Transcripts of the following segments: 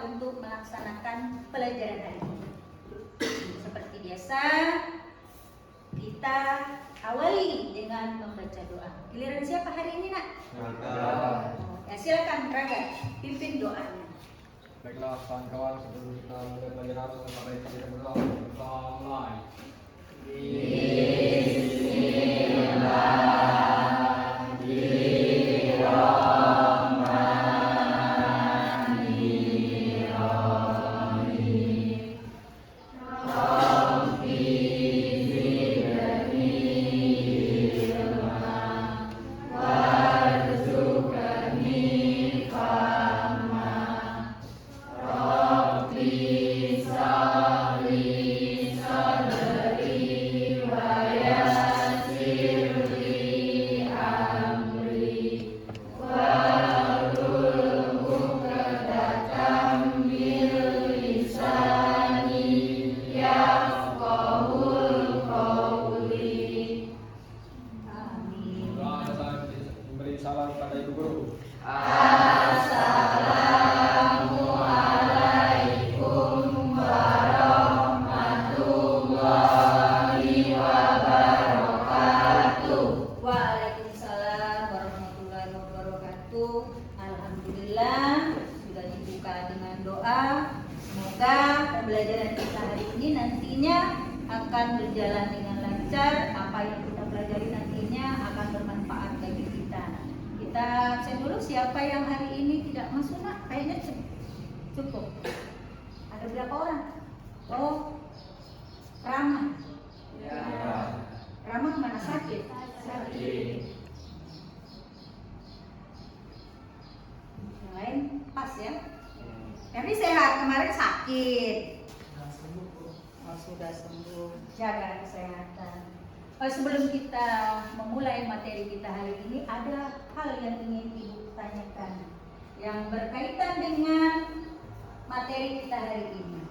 untuk melaksanakan pelajaran hari ini. Seperti biasa, kita awali dengan membaca doa. Giliran siapa hari ini, Nak? Ya, silakan Raga, pimpin doanya. Baiklah kawan-kawan, sebelum kita mulai pelajaran, mari kita berdoa bersama. Salam pada Ibu Guru. Assalamualaikum warahmatullahi wabarakatuh. Waalaikumsalam warahmatullahi wabarakatuh. Alhamdulillah sudah dibuka dengan doa. Semoga pembelajaran kita hari ini nantinya akan berjalan dengan lancar. Apa yang kita pelajari nantinya akan bermanfaat bagi kita. Kita absen dulu siapa yang hari ini tidak masuk, Nak? Kayaknya cukup. Ada berapa orang? Oh, Rama. Ya. Rama kemana? Sakit? Yang lain pas ya? Tapi sehat, kemarin sakit. Oh, sudah sembuh. Jaga kesehatan. Sebelum kita memulai materi kita hari ini, ada hal yang ingin Ibu tanyakan yang berkaitan dengan materi kita hari ini.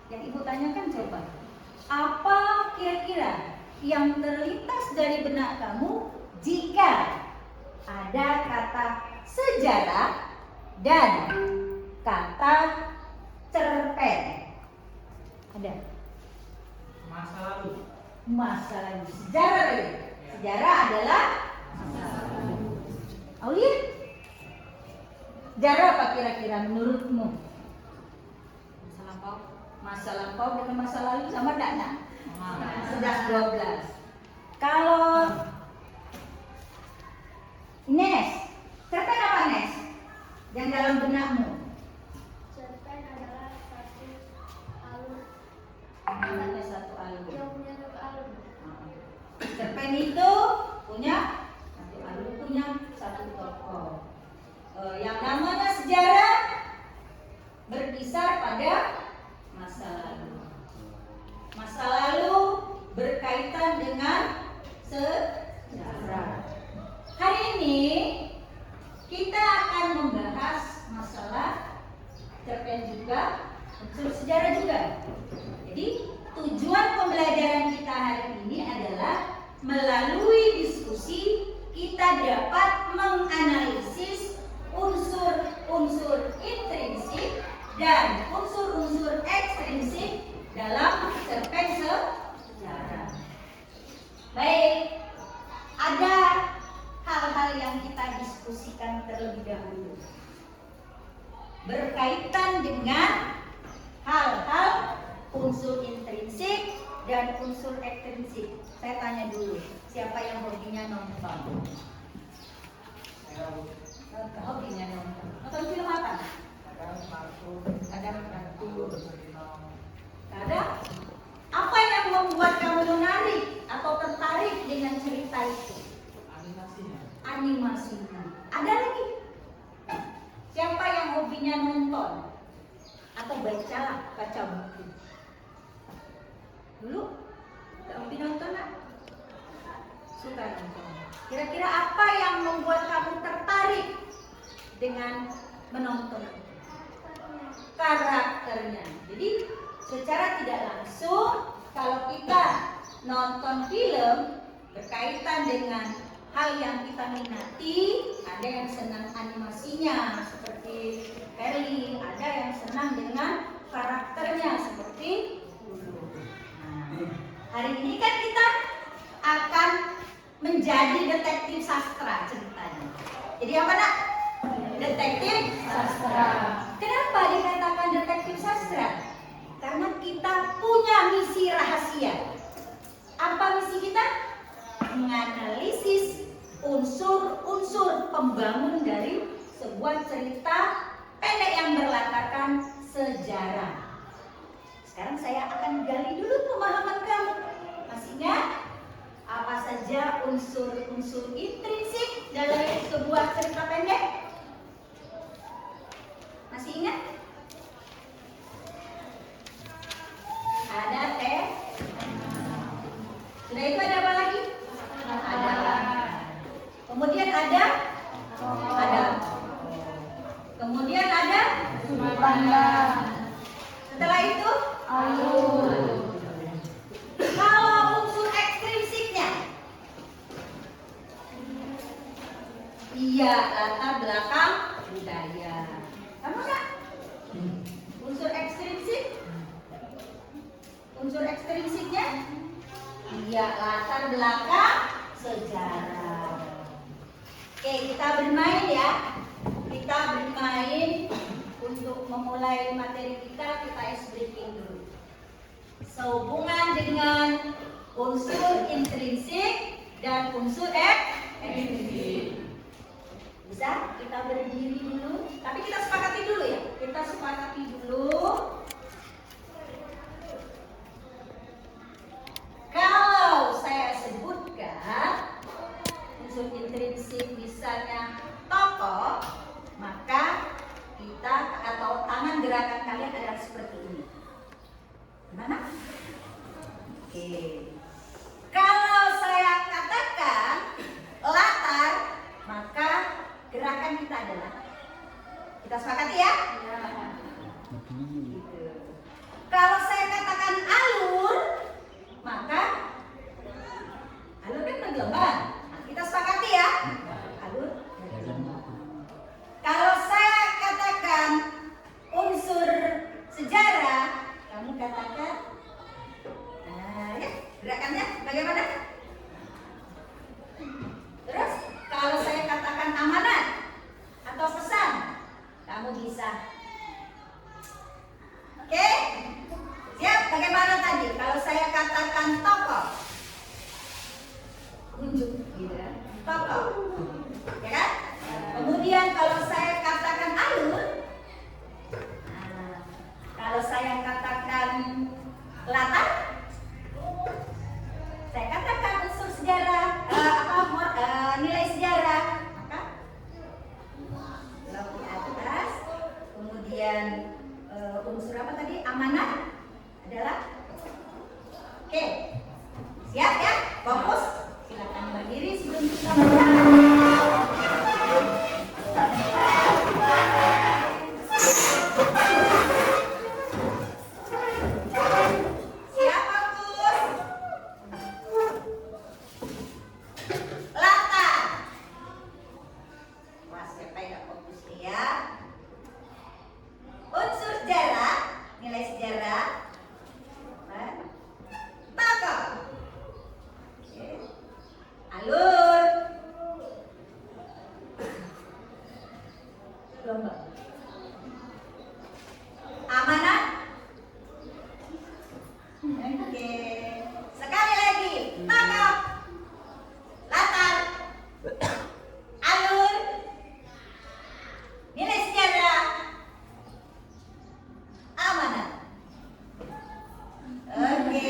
Yang Ibu tanyakan coba, apa kira-kira yang terlintas dari benak kamu jika ada kata sejarah dan kata cerpen? Ada? Masa lalu. Masa lalu. Sejarah ya? Sejarah adalah masa lalu. Oh iya? Sejarah apa kira-kira menurutmu? Masa lampau. Masa lampau dengan masa lalu sama enggak, Nak? 11-12. Kalau Nes, cerpen apa Nes? Yang dalam benakmu? Cerpen adalah satu alur Ada satu alur. yang punya satu alur. Cerpen itu punya satu alur, punya satu tokoh. Yang namanya sejarah berkisar pada masa lalu. Masa lalu berkaitan dengan sejarah. Hari ini kita akan membahas masalah cerpen juga, unsur sejarah juga. Jadi tujuan pembelajaran kita hari ini adalah melalui diskusi kita dapat menganalisis unsur-unsur intrinsik dan unsur-unsur ekstrinsik dalam cerpen sejarah. Baik, ada hal-hal yang kita diskusikan terlebih dahulu berkaitan dengan hal-hal unsur intrinsik dan unsur ekstrinsik. Saya tanya dulu, siapa yang hobinya nonton? Hobinya nonton. Nonton film apa? Ada kartun. Ada? Apa yang membuat kamu menarik atau tertarik dengan cerita itu? Animasinya. Ada lagi? Siapa yang hobinya nonton? Atau baca buku? Dulu? Gak hobi nonton, Nak? Suka nonton. Kira-kira apa yang membuat kamu tertarik dengan menonton? Karakternya. Jadi secara tidak langsung kalau kita nonton film berkaitan dengan hal yang kita minati, ada yang senang animasinya seperti Perli, ada yang senang Hari ini kan kita akan menjadi detektif sastra ceritanya. Jadi apa nak? Detektif sastra. Kenapa dikatakan detektif sastra? Karena kita punya misi rahasia. Apa misi kita? Menganalisis unsur-unsur pembangun dari sebuah cerita pendek yang berlatarkan sejarah. Sekarang saya akan gali dulu pemahaman kamu. Masih ingat apa saja unsur-unsur intrinsik dalam sebuah cerita pendek? Masih ingat? Ada teh. Sudah itu ada apa lagi? Ada. Kemudian ada. Kemudian ada. Setelah itu alur. Kalau unsur ekstrinsiknya, iya, latar belakang budaya. Kamu enggak? Unsur ekstrinsik? Unsur ekstrinsiknya? Iya, latar belakang sejarah. Oke, kita bermain ya. Kita bermain untuk memulai materi kita ice breaking dulu. Sehubungan dengan unsur intrinsik dan unsur ekstrinsik. Bisa kita berdiri dulu, tapi kita sepakati dulu ya. Kita sepakati dulu. Kalau saya sebutkan unsur intrinsik misalnya tokoh, maka kita atau tangan gerakan kalian adalah seperti ini. Gimana? Oke. Kalau saya katakan latar, maka gerakan kita adalah, kita sepakati ya? Gitu. Kalau saya katakan alur, maka alur kan bergelombang. Nah, kita sepakati ya? Alur bergelombang. Kalau saya katakan unsur sejarah, kamu katakan, nah ya, gerakannya bagaimana? Terus kalau saya katakan amanat atau pesan, kamu bisa. Oke? Siap? Bagaimana tadi? Kalau saya katakan tokoh, unjuk gitu ya, tokoh, ya kan? Kemudian kalau saya katakan alur, nah, kalau saya katakan latar, saya katakan unsur sejarah, nilai sejarah, maka blok di atas, kemudian unsur apa tadi? Amanat adalah, oke, siap ya? Fokus. Silakan berdiri sebelum kita mulai. Amanat. Oke. Sekali lagi. Tokoh. Latar. Alur. Nilai sejarah. Amanat. Oke.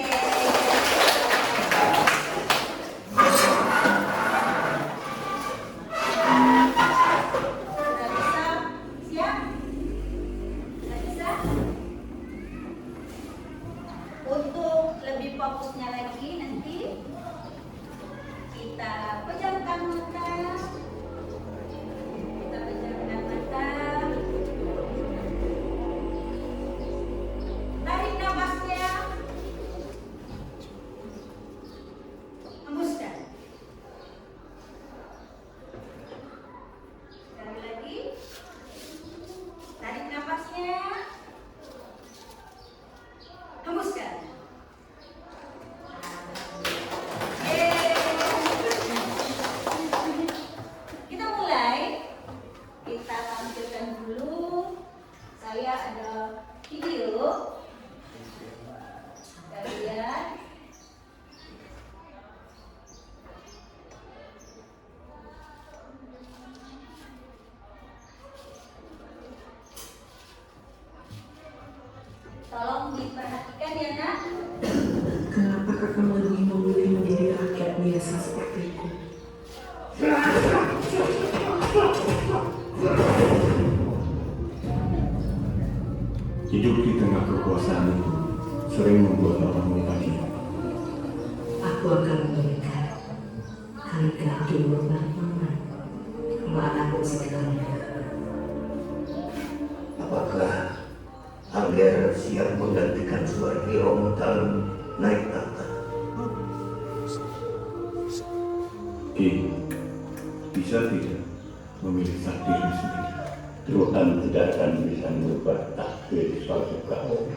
Untuk lebih fokusnya lagi nanti kita pejamkan mata. Kita pejamkan mata. Tarik nafasnya. Hembuskan. Sekali lagi. Tarik nafasnya. Hembuskan. Nah, video kalian tolong diperhatikan ya nak. Kenapa kakak lebih memilih menjadi rakyat biasa sepertiku? Hidup di tengah kekuasaan itu sering membuat orang lupa diri. Aku akan memberikan harga dulu mana kalau anakku sebenarnya. Apakah Angger siap menggantikan Suwardi Romotalun naik tahta? Ki, bisa tidak memilih takdirnya sendiri? Tuhan tidak akan bisa merubah takdir suatu kaum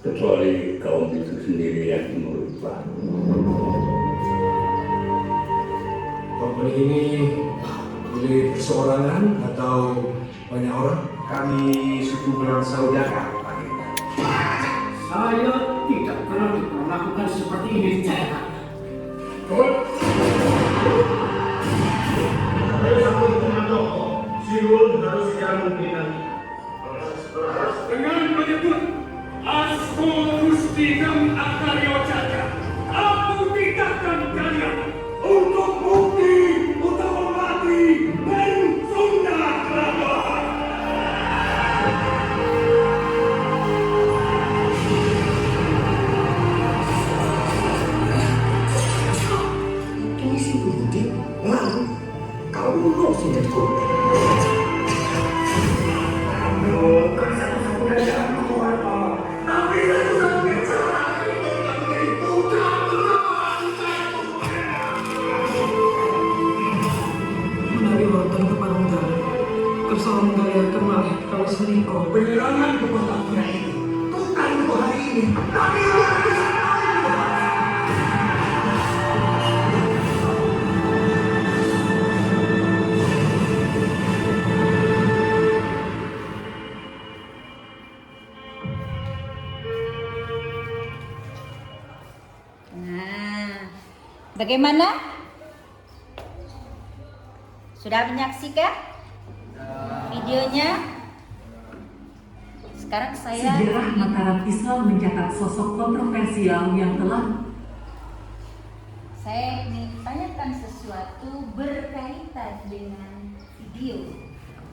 kecuali kaum itu sendiri yang merubah. Company ini milik perseorangan atau banyak orang? Kami suku bersaudara, Pak Gita. Saya tidak pernah diperlakukan seperti ini di Jaya. Ayo sambut komando. Siwon harus segera memberikan. Dengan menyebut Asko Gusti Kang Akaryo Jaga, aku titahkan kalian untuk bukti utawa mati dan Sunda Kelapa. Ini si Budi, lalu kau mau singkatku. Dari Wortel ke Pangandaran, persoalan kalian kemarin kalau selingkuh. Penyerangan ke kota ini bukan untuk hari ini, tapi untuk Nah, bagaimana? Sudah menyaksikan videonya? Sekarang saya Sejarah Mataram Islam mencatat sosok kontroversial yang telah ingin tanyakan sesuatu berkaitan dengan video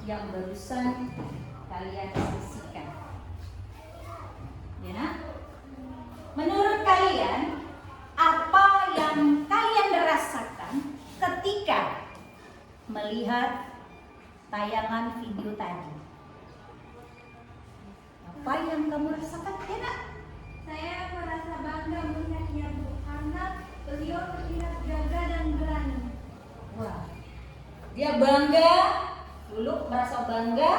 yang barusan kalian saksikan. Ya, nak? Menurut kalian, apa yang kalian rasakan ketika melihat tayangan video tadi? Apa yang kamu rasakan, ya nak? Saya merasa bangga melihatnya, Bu, karena beliau terlihat gagah dan berani. Wah, dia bangga, dulu merasa bangga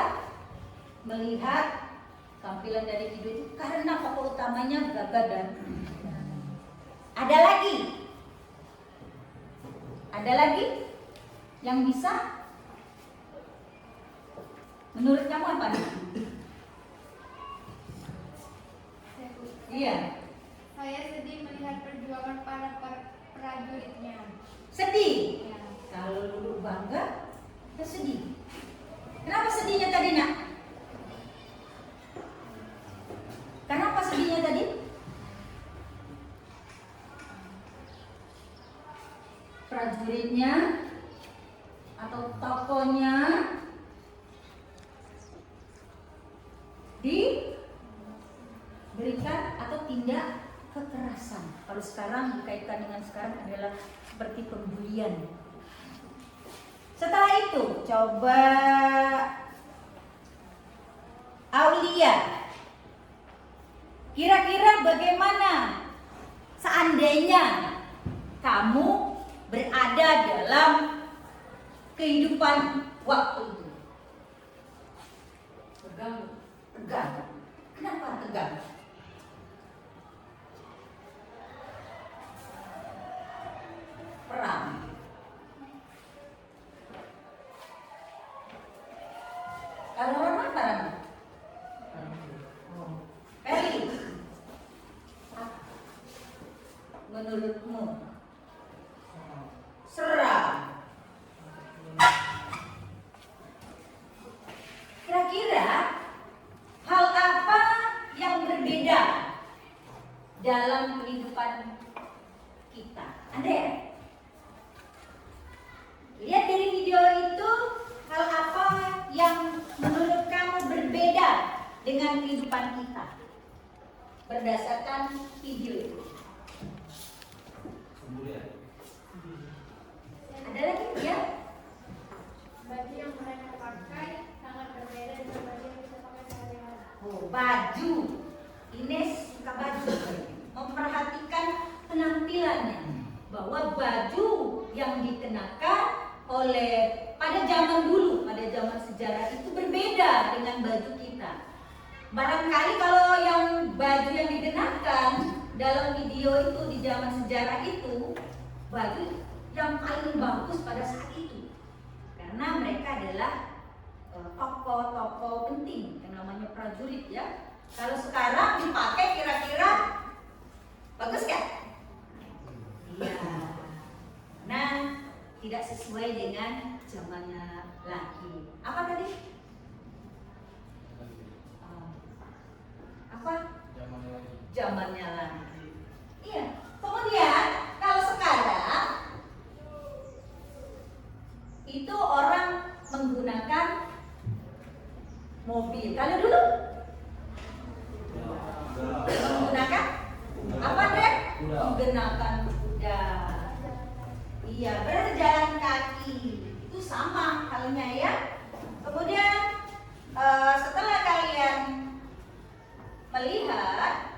melihat tampilan dari video itu karena pokok utamanya gagah dan ada lagi yang bisa menurut kamu apa nih? Iya, Saya sedih melihat perjuangan para prajuritnya. sedih. Ya. Kalau dulu bangga, kita sedih. Kenapa sedihnya tadi, nak? Kenapa sedihnya tadi? Prajuritnya atau tokonya diberikan atau tindak kekerasan. Kalau sekarang dikaitkan dengan sekarang adalah seperti pembulian. Setelah itu coba Aulia, kira-kira bagaimana seandainya kamu berada dalam kehidupan waktu itu? Tegang. Kenapa tegang? Perang. Kalau Rama apa Rama? menurutmu? Seram. Kira-kira hal apa yang berbeda dalam kehidupan kita? Andrea, lihat dari video itu, hal apa yang menurut kamu berbeda dengan kehidupan kita berdasarkan video itu? Ada lagi ya? Baju yang mereka pakai sangat berbeda dengan baju yang kita pakai sehari-hari. Oh, baju. Ines suka baju. Memperhatikan penampilannya. Bahwa baju yang dikenakan oleh pada zaman dulu, pada zaman sejarah itu berbeda dengan baju kita. Barangkali kalau yang baju yang dikenakan dalam video itu di zaman sejarah itu baju yang paling bagus pada saat itu, karena mereka adalah tokoh-tokoh penting yang namanya prajurit ya. Kalau sekarang dipakai kira-kira bagus gak? Iya. Nah, tidak sesuai dengan zamannya lagi. Apa tadi? Apa? Zamannya lagi. Iya. Kemudian kalau sekarang itu orang menggunakan mobil. Kalau dulu menggunakan apa deh? Menggunakan kuda. Iya, berjalan kaki. Itu sama halnya ya. Kemudian setelah kalian melihat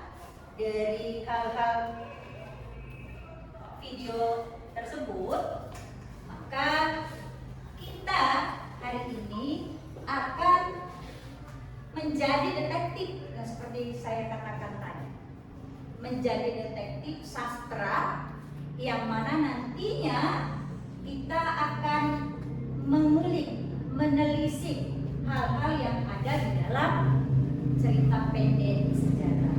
dari hal-hal video tersebut, maka kita hari ini akan menjadi detektif, seperti saya katakan tadi, menjadi detektif sastra yang mana nantinya kita akan mengulik, menelisik hal-hal yang ada di dalam cerita pendek sejarah.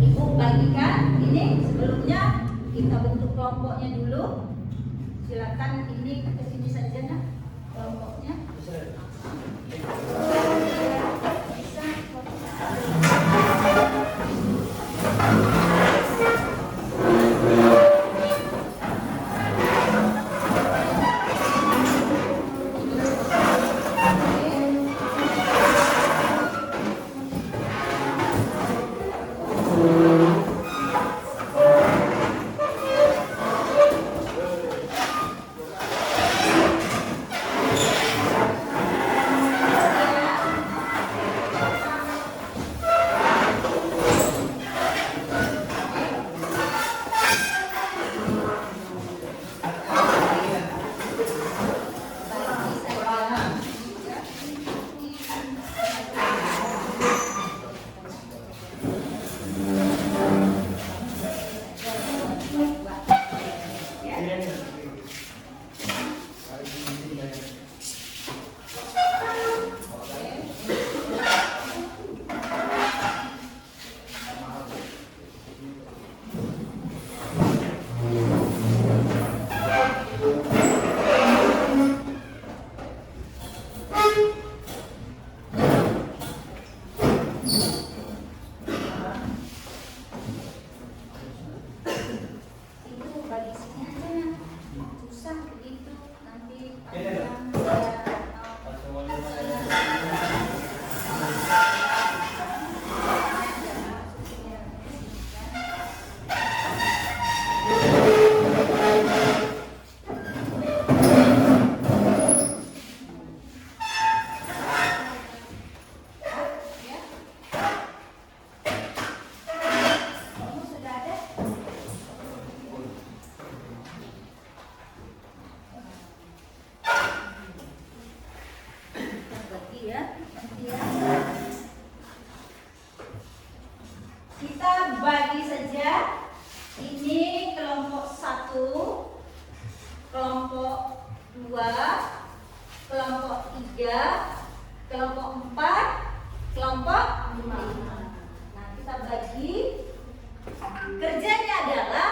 Ibu bagikan ini, sebelumnya kita bentuk kelompoknya dulu. Silakan ini ke sini saja nak kelompoknya. Kita bagi saja. Ini kelompok 1, kelompok 2, kelompok 3, kelompok 4, kelompok 5. Nah, kita bagi. Kerjanya adalah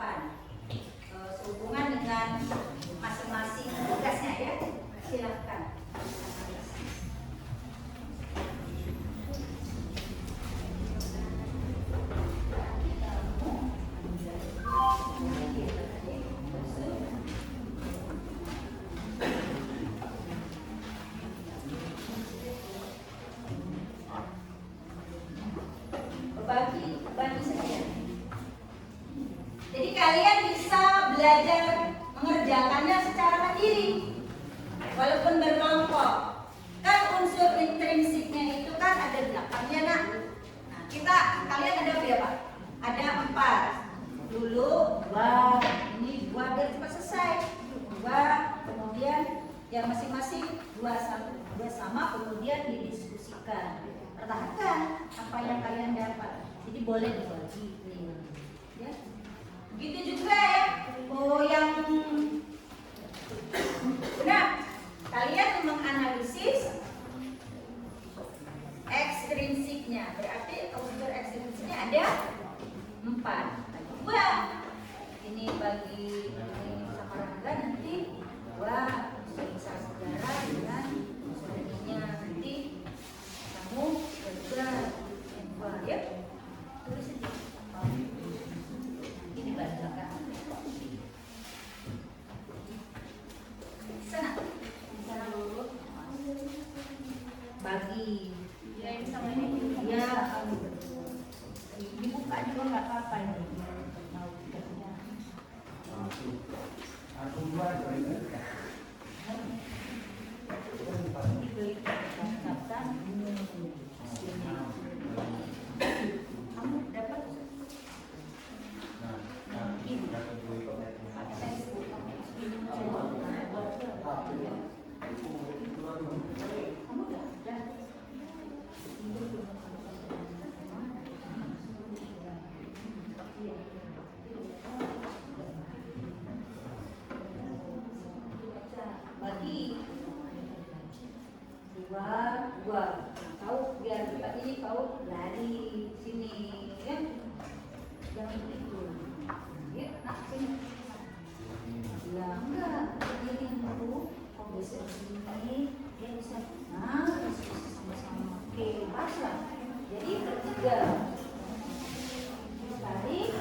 depan. Sehubungan dengan masing-masing tugasnya ya. Silahkan. Bagi saja. Jadi kalian bisa belajar mengerjakannya secara mandiri, walaupun berkelompok. Kan unsur intrinsiknya itu kan ada 8 ya nak. Nah kalian ada berapa? Ada 4. Dulu 2, ini 2 biar cepat selesai. 2, kemudian yang masing-masing 2 sama, kemudian didiskusikan. Pertahankan apa yang kalian dapat. Jadi boleh dibagi. Ya. Begitu juga ya. Yang benar, kalian menganalisis ekstrinsiknya. Berarti unsur ekstrinsiknya ada 4. Bagi 2. Ini bagi sama Rangga nanti 2 unsur sejarah dengan unsur ininya nanti kamu juga ya. Tulis aja. Ini bacakan. Sana dulu. Bagi. Ya ini sama ini. Ya. Dibuka juga nggak apa-apa ini. Mau kerja. Aku buat Dibeli daftar. Kamu dapat bagi 2. Kau biar cepat ini kau lari sini ya. Jangan begitu. Ya, nak sini. Ya enggak, ini dulu. Kau bisa sini, dia bisa. Nah, sama-sama. Oke, paslah. Jadi bertiga. Tarik.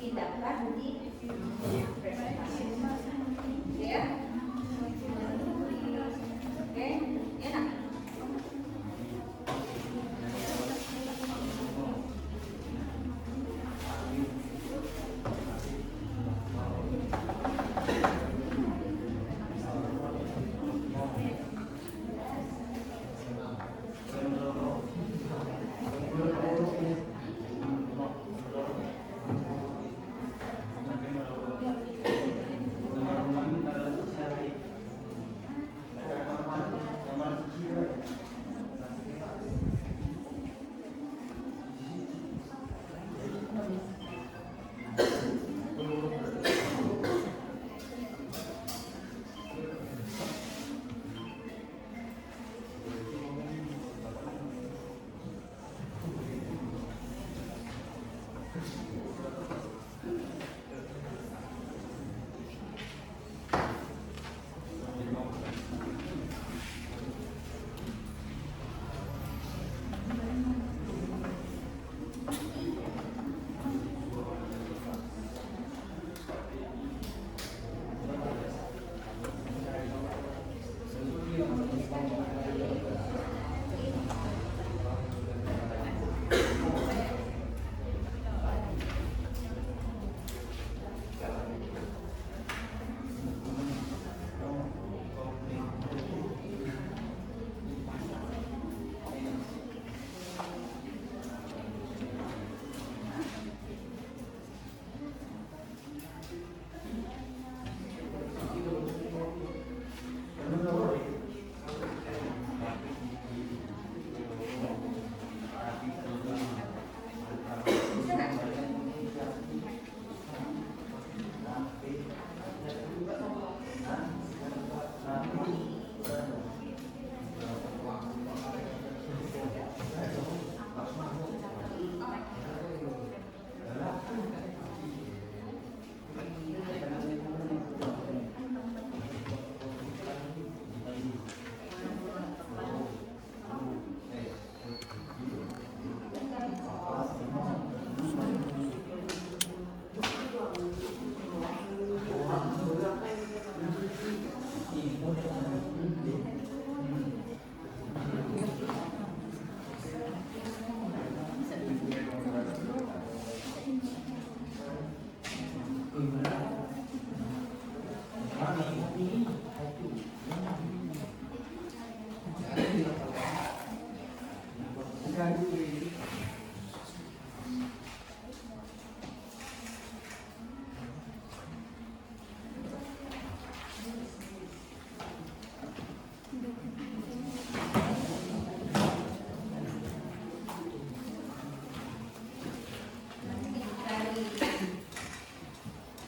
Tindakan di presentasi ya. Oke, enak.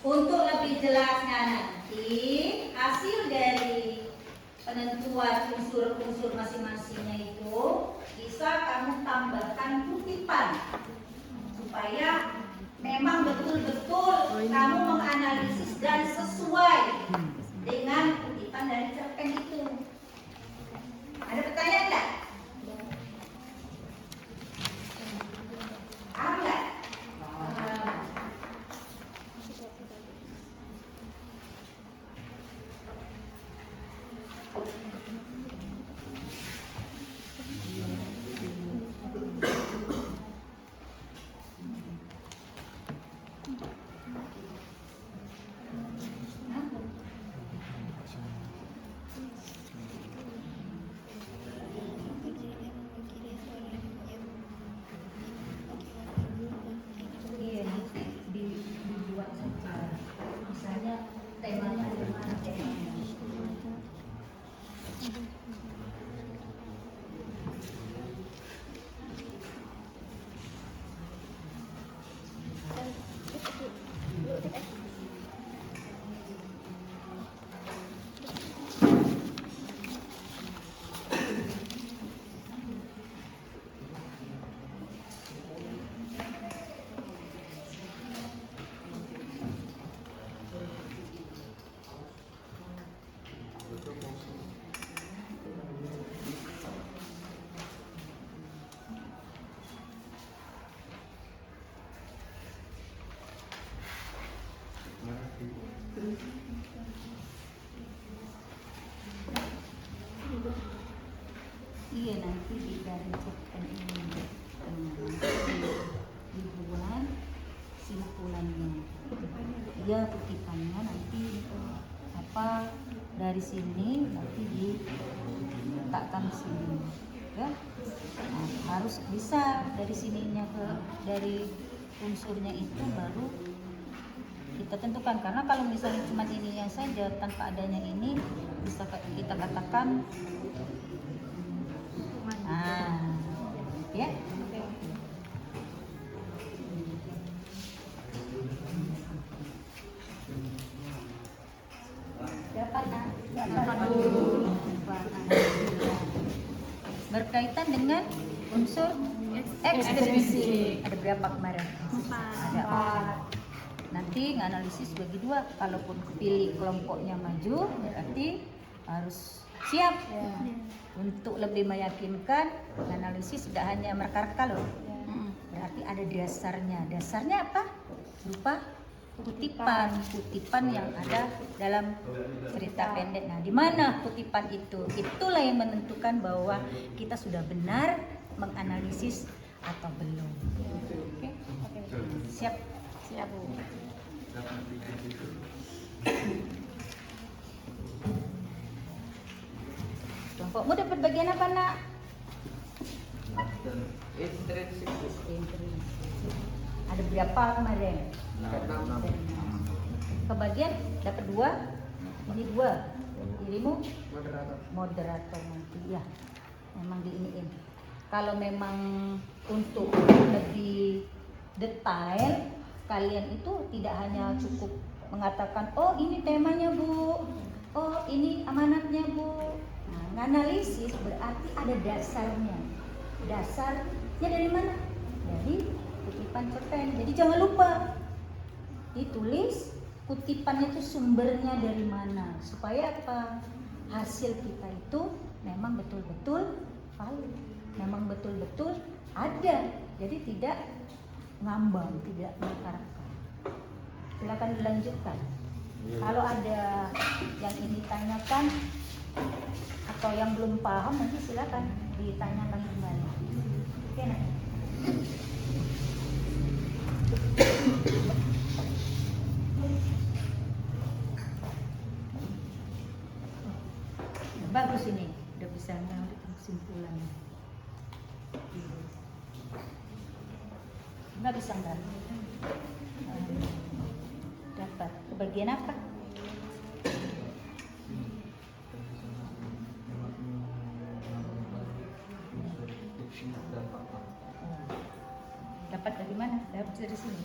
Untuk lebih jelasnya nanti hasil dari penentuan unsur-unsur masing-masingnya itu bisa kamu tambahkan kutipan supaya memang betul-betul kamu menganalisis dan sesuai dengan kutipan dari cerpen itu. Ada pertanyaan enggak? Ada? Iya, nanti dibuat saja. Misalnya temanya dari mana temanya. Iya, nanti dari cerpen ini dibuat simpulannya. Iya, kutipannya nanti apa dari sini nanti diletakkan sini, ya. Nah, harus bisa dari sininya dari unsurnya itu baru kita tentukan, karena kalau misalnya cuma ininya saja tanpa adanya ini bisa kita katakan ya. Berkaitan dengan unsur ekstrinsi. Ada berapa kemarin? Ada 4. Nanti nganalisis bagi 2. Kalaupun pilih kelompoknya maju, berarti harus siap untuk lebih meyakinkan. Analisis tidak hanya mereka-reka loh. Berarti ada dasarnya. Dasarnya apa? Berupa kutipan yang ada dalam cerita pendek. Nah, di mana kutipan itu? Itulah yang menentukan bahwa kita sudah benar menganalisis atau belum. Oke? Siap? Siap, Bu. Kelompokmu dapat bagian apa, Nak? Intrinsik. Ada berapa kemarin? 6. Kebagian dapat 2. Ini 2. Dirimu Moderator. nanti ya. Memang diiniin. Kalau memang untuk lebih detail, kalian itu tidak hanya cukup mengatakan, oh ini temanya Bu, oh ini amanatnya Bu. Nah, analisis berarti ada dasarnya. Dasarnya dari mana? Dari kutipan cerpen. Jadi jangan lupa ditulis kutipannya itu sumbernya dari mana, supaya apa? Hasil kita itu memang betul-betul valid, memang betul-betul ada. Jadi tidak ngambang, tidak mengkarapkan. Silakan dilanjutkan. Kalau ada yang ingin ditanyakan atau yang belum paham, nanti silakan ditanyakan kembali. Oke, Nak? Bagus ini, udah bisa ngambil kesimpulannya. Nggak bisa nggak? Dapat. Kebagian apa? Dapat dari mana? Dapat dari sini.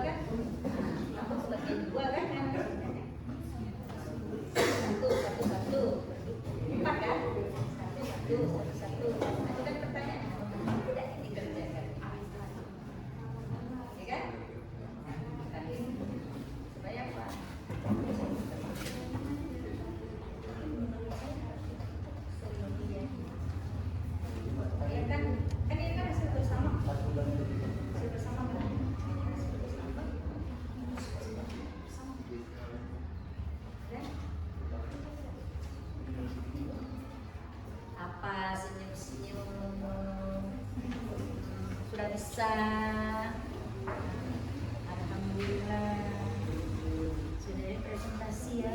kan? Kelompok bagian 2 kan? Satu. 4 kan? Satu. Itu kan pertanyaan. Tidak dikerjakan. Ya kan? Supaya apa? Ya kan? Kan ini kan hasil bersama. Hasil bersama kan? Ya? Apa senyum-senyum? Sudah bisa? Alhamdulillah. Sudah ada presentasi ya?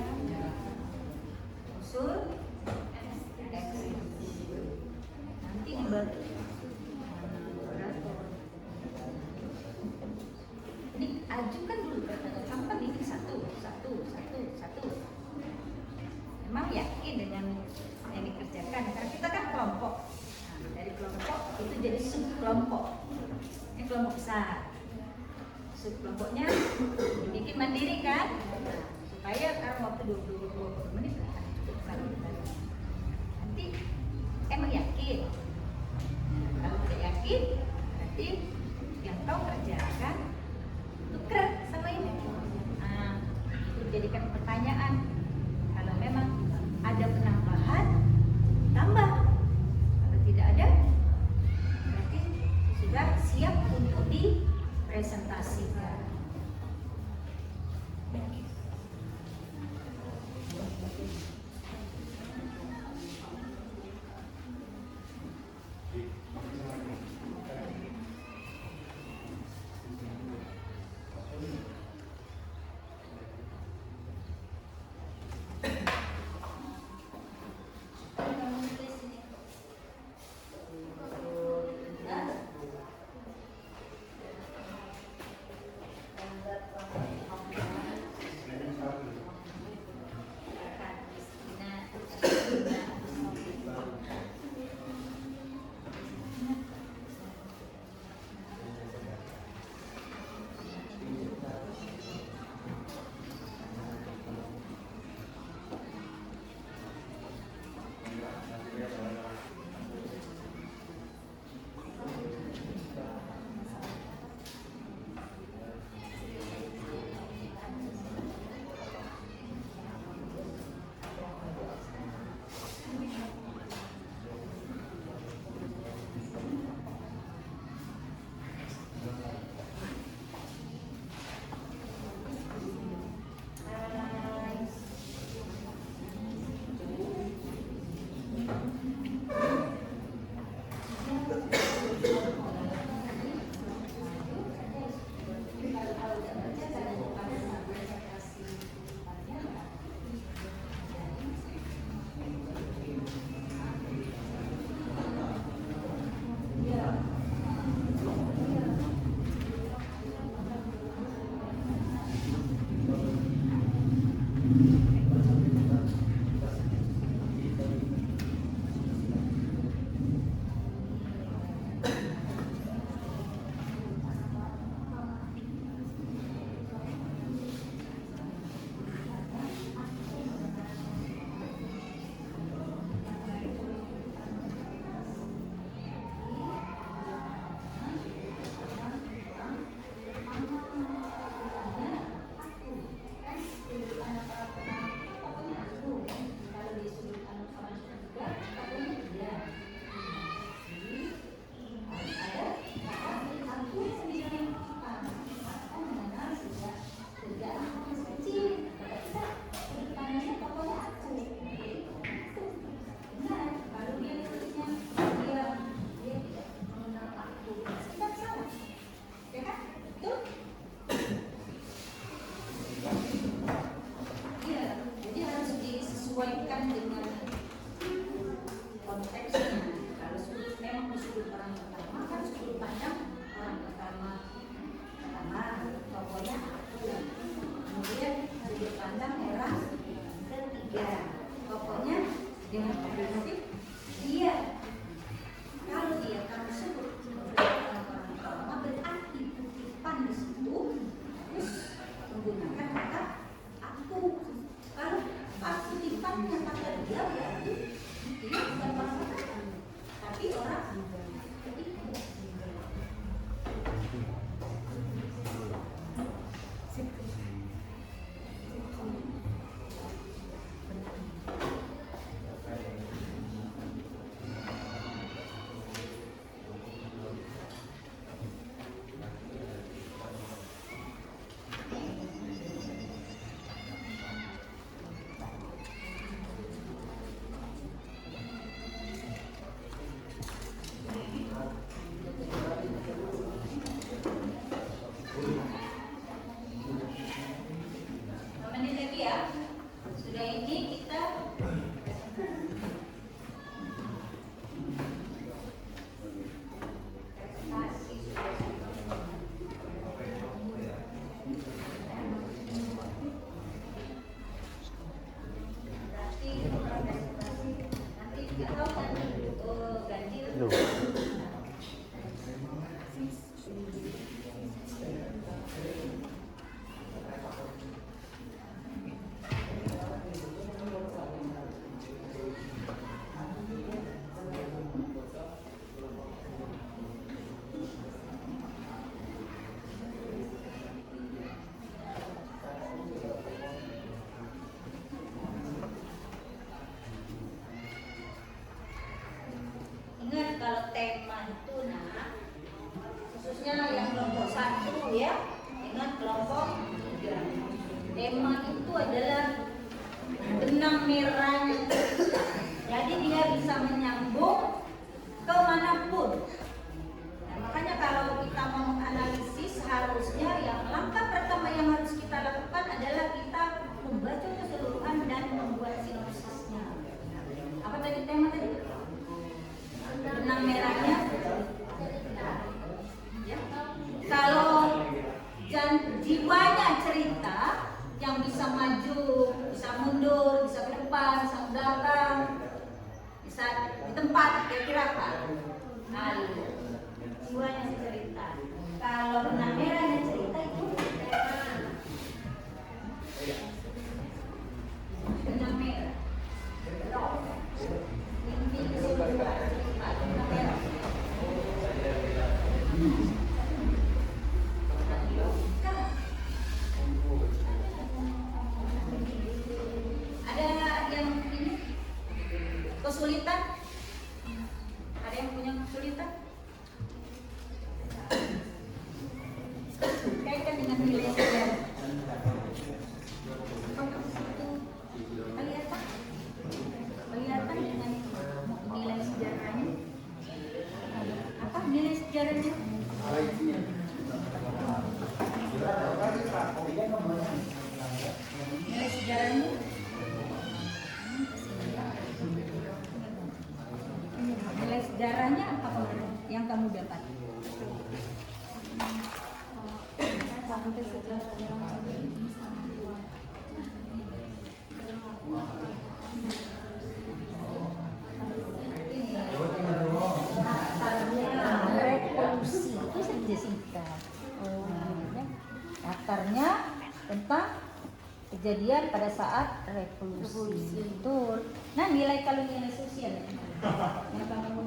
Usul? Nanti dibantu. Ini ajukan dulu pertanyaan kamu kan ini satu. Memang yakin dengan yang dikerjakan karena kita kan kelompok. Nah, dari kelompok itu jadi sub kelompok. Ini kelompok besar. Sub kelompoknya dibikin mandiri kan? Nah, supaya kalau waktu 20 menit akan cukup kali. Nanti emang yakin. Kalau tidak yakin, berarti yang kau kerjakan tuker sama ini. Nah, itu jadikan pertanyaan. Kalau memang ada penambahan, tambah. Kalau tidak ada, berarti sudah siap untuk dipresentasikan. bisa maju, bisa mundur, bisa ke depan, bisa ke belakang, bisa di tempat, kira-kira apa? Lalu jiwanya cerita. Kalau benang merahnya cerita itu benang merah. Inti keseluruhan cerita benang merah. Ada yang ini kesulitan? Ada yang punya kesulitan? Kaitkan dengan nilai sejarah. Kelihatan dengan nilai sejarahnya. Apa nilai sejarahnya? Nilai sejarahnya? Nilai sejarahnya apa yang kamu dapat? Revolusi itu saja singkat. Akarnya tentang kejadian pada saat revolusi. Betul. Nah, nilai kalau nilai sosial yang kamu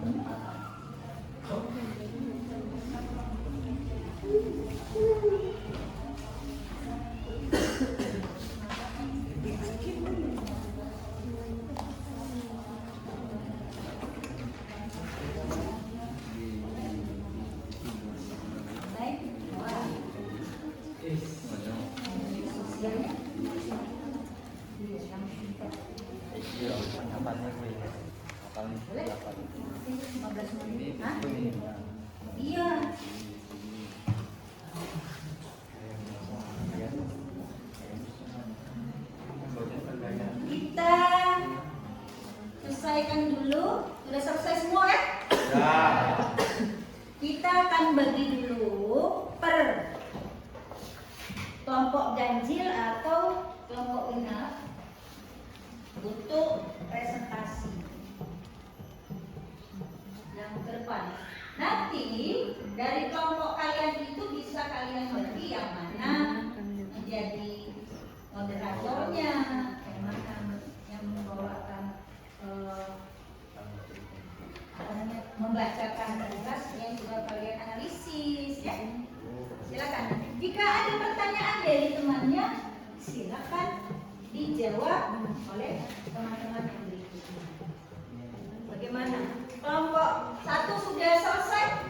Iya. Kita selesaikan dulu. Sudah selesai semua ya? Ya. Kita akan bagi dulu per kelompok ganjil atau kelompok genap untuk presentasi yang ke depan. Nanti dari kelompok kalian itu bisa kalian bagi yang mana menjadi moderatornya, yang mana yang membawakan membacakan tugas yang juga kalian analisis ya. Silakan. Jika ada pertanyaan dari temannya, silakan dijawab oleh teman-teman yang berikutnya. Bagaimana? Kelompok 1 sudah selesai?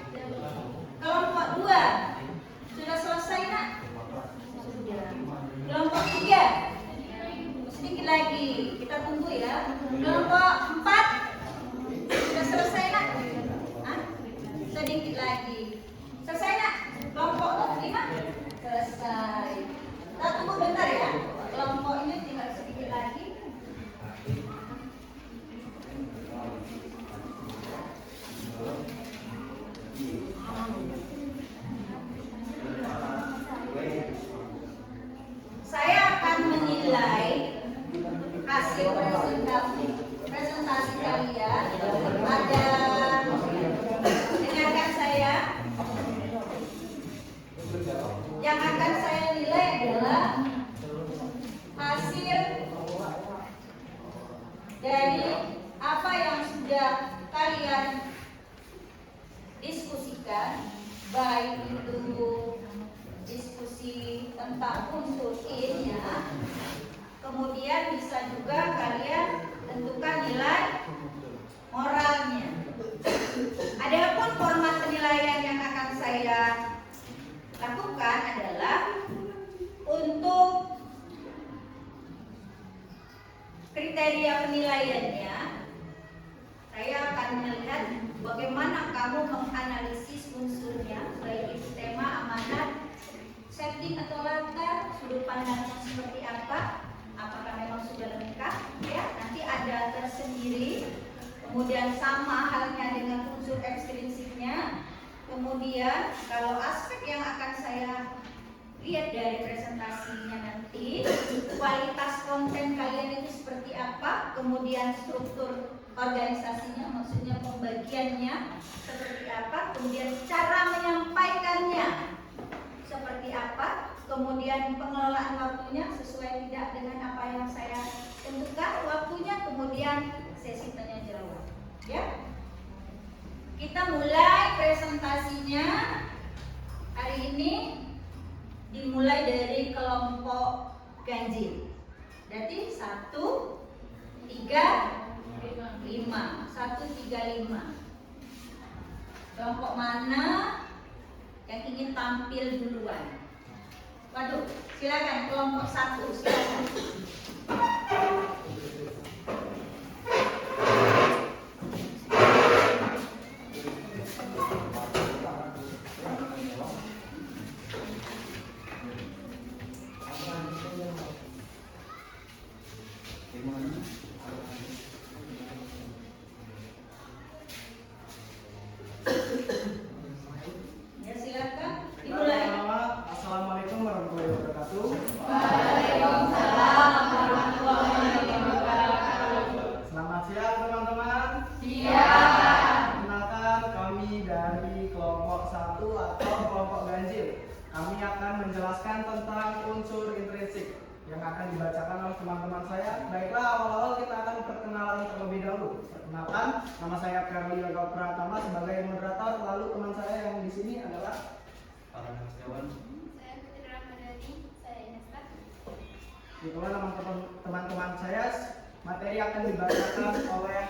Kelompok 2 sudah selesai nak? Sudah. Kelompok 3 sedikit lagi, kita tunggu ya. Kelompok 4 sudah selesai nak? Hah? Sedikit lagi. Selesai nak? Kelompok 5 selesai. Kita tunggu bentar ya. Kelompok ini tinggal sedikit lagi. Saya akan menilai hasil presentasi kalian. Ada dengarkan saya. Yang akan saya nilai adalah hasil dari apa yang sudah kalian diskusikan, baik itu diskusi tentang unsur in-nya, kemudian bisa juga kalian tentukan nilai moralnya. Adapun format penilaian yang akan saya lakukan adalah untuk kriteria penilaiannya. Saya akan melihat bagaimana kamu menganalisis unsurnya, baik itu tema, amanat, setting atau latar, sudut pandangnya seperti apa, apakah memang sudah lengkap ya, nanti ada tersendiri, kemudian sama halnya dengan unsur ekstrinsiknya. Kemudian kalau aspek yang akan saya lihat dari presentasinya nanti, kualitas konten kalian itu seperti apa, kemudian struktur organisasinya, maksudnya pembagiannya seperti apa, kemudian cara menyampaikannya seperti apa, kemudian pengelolaan waktunya sesuai tidak dengan apa yang saya tentukan waktunya, kemudian sesi tanya jawab. Ya, kita mulai presentasinya hari ini dimulai dari kelompok ganjil. Berarti 1, 3, 5. 1, 3, 5. Kelompok mana yang ingin tampil duluan? Waduh, silakan kelompok 1, silakan. Ya, silakan dimulai. Assalamualaikum warahmatullahi wabarakatuh. Waalaikumsalam warahmatullahi wabarakatuh. Selamat siang teman-teman. Siap. Perkenalkan, kami dari kelompok 1 atau kelompok ganjil. Kami akan menjelaskan tentang unsur intrinsik yang akan dibacakan oleh teman-teman saya. Baiklah, awal-awal kita akan perkenalan terlebih dahulu. Perkenalkan, nama saya Ferli Yoga Pratama sebagai moderator. Lalu teman saya yang di sini adalah Saya Putri Ramadhani, saya Inesta. itulah teman-teman saya. Materi akan dibacakan oleh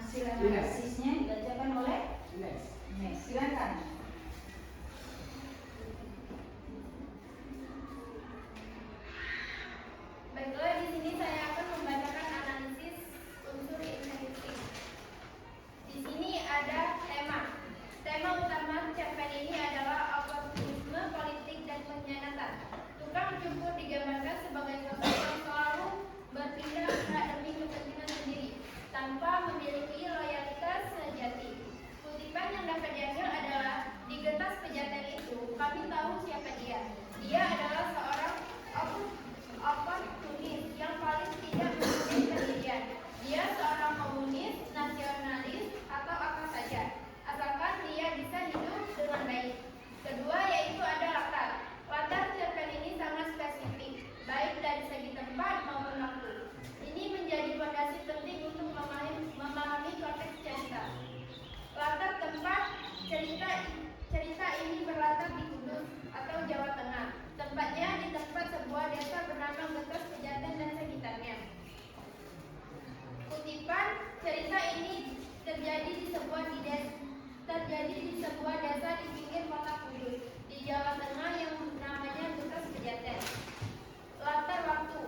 Hasil analisisnya dibacakan oleh Ines. Silakan. Baiklah, di sini saya akan membacakan analisis unsur intrinsik. Di sini ada tema. Tema utama cerpen ini adalah oportunisme politik dan pengkhianatan. Tukang cukur digambarkan sebagai sosok yang selalu bertindak demi kepentingan sendiri, tanpa memiliki loyalitas sejati. Kutipan yang dapat diambil adalah, di getas pejaten itu, kami tahu siapa dia. Dia adalah seorang oportunis yang paling tidak mempunyai pendirian. Dia seorang komunis, nasionalis, atau apa saja, asalkan dia bisa hidup dengan baik. Kedua yaitu ada latar. Latar cerpen ini sangat spesifik, baik dari segi tempat maupun waktu. Ini menjadi fondasi penting untuk memahami konteks cerita. Latar tempat cerita ini berlatar di Kudus atau Jawa Tengah. Tempatnya di tempat sebuah desa bernama Getas Pejaten dan sekitarnya. Kutipan cerita ini terjadi di sebuah desa di pinggir kota Kudus di Jawa Tengah yang namanya Getas Pejaten. Latar waktu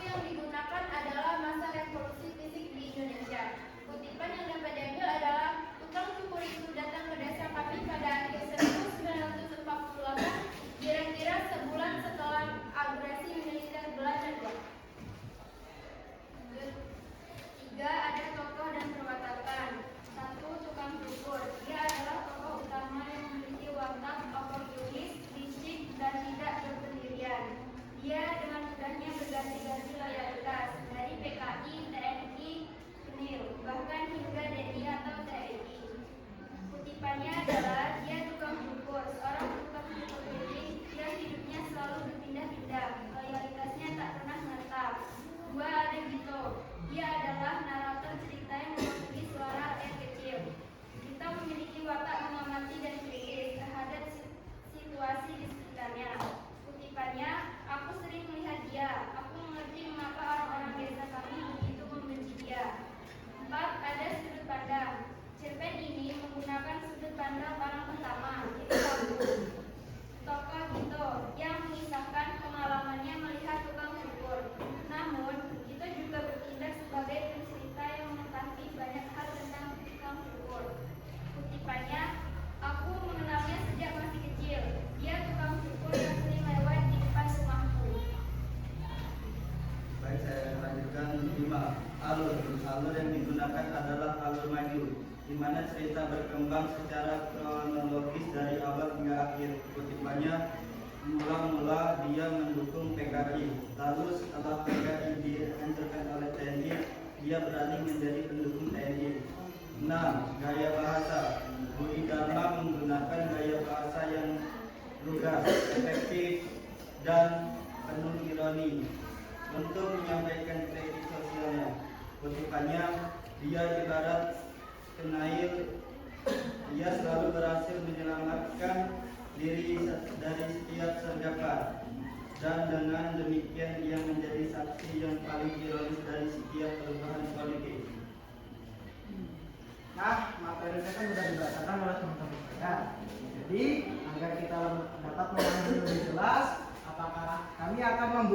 yang digunakan adalah masa revolusi fisik di Indonesia. Kutipan yang dapat diambil adalah, tukang cukur itu datang ke desa kami pada akhir 1948, kira-kira sebulan setelah agresi militer Belanda. 3. Ada tokoh dan perwatakan. 1. Tukang cukur. Dia adalah tokoh utama yang memiliki watak oportunis, licik, dan tidak berpendirian. Dia dengan mudahnya berganti-ganti loyalitas dari PKI, TNI, PNIL, bahkan hingga DI atau TNI. Kutipannya adalah, dia tukang cukur, seorang tukang cukur keliling yang hidupnya selalu berpindah-pindah, loyalitasnya tak pernah menetap. 2. Ada Gito. Dia adalah narator cerita yang mewakili suara R kecil. Gito memiliki watak mengamati dan kritis terhadap situasi di sekitarnya. Kutipannya, aku sering melihat dia, aku mengerti mengapa orang-orang desa kami begitu membenci dia. 4. Ada sudut pandang. Cerpen ini menggunakan sudut pandang orang pertama, yaitu aku, tokoh Gito, yang mengisahkan pengalamannya melihat tukang cukur. Namun, Gito juga bertindak sebagai pencerita yang mengetahui banyak hal tentang tukang cukur. Kutipannya, aku mengenalnya sejak masih kecil. Dia tukang cukur yang sering lewat di depan rumahku. Baik, saya lanjutkan 5. Alur yang digunakan adalah alur maju, di mana cerita berkembang secara kronologis dari awal hingga akhir. Kutipannya, mula-mula dia mendukung PKI, Lalu setelah PKI dihancurkan oleh TNI, dia beralih menjadi pendukung TNI. 6. Gaya bahasa. Budi Dharma menggunakan gaya bahasa yang lugas, efektif, dan penuh ironi untuk menyampaikan kritik sosialnya. Kutipannya, dia ibarat kenail, dia selalu berhasil menyelamatkan diri dari setiap sergapan, dan dengan demikian ia menjadi saksi yang paling ironis dari setiap perubahan politik. Nah, materinya kan sudah dibacakan oleh teman-teman saya. Jadi, agar kita dapat memahami lebih jelas, apakah kami akan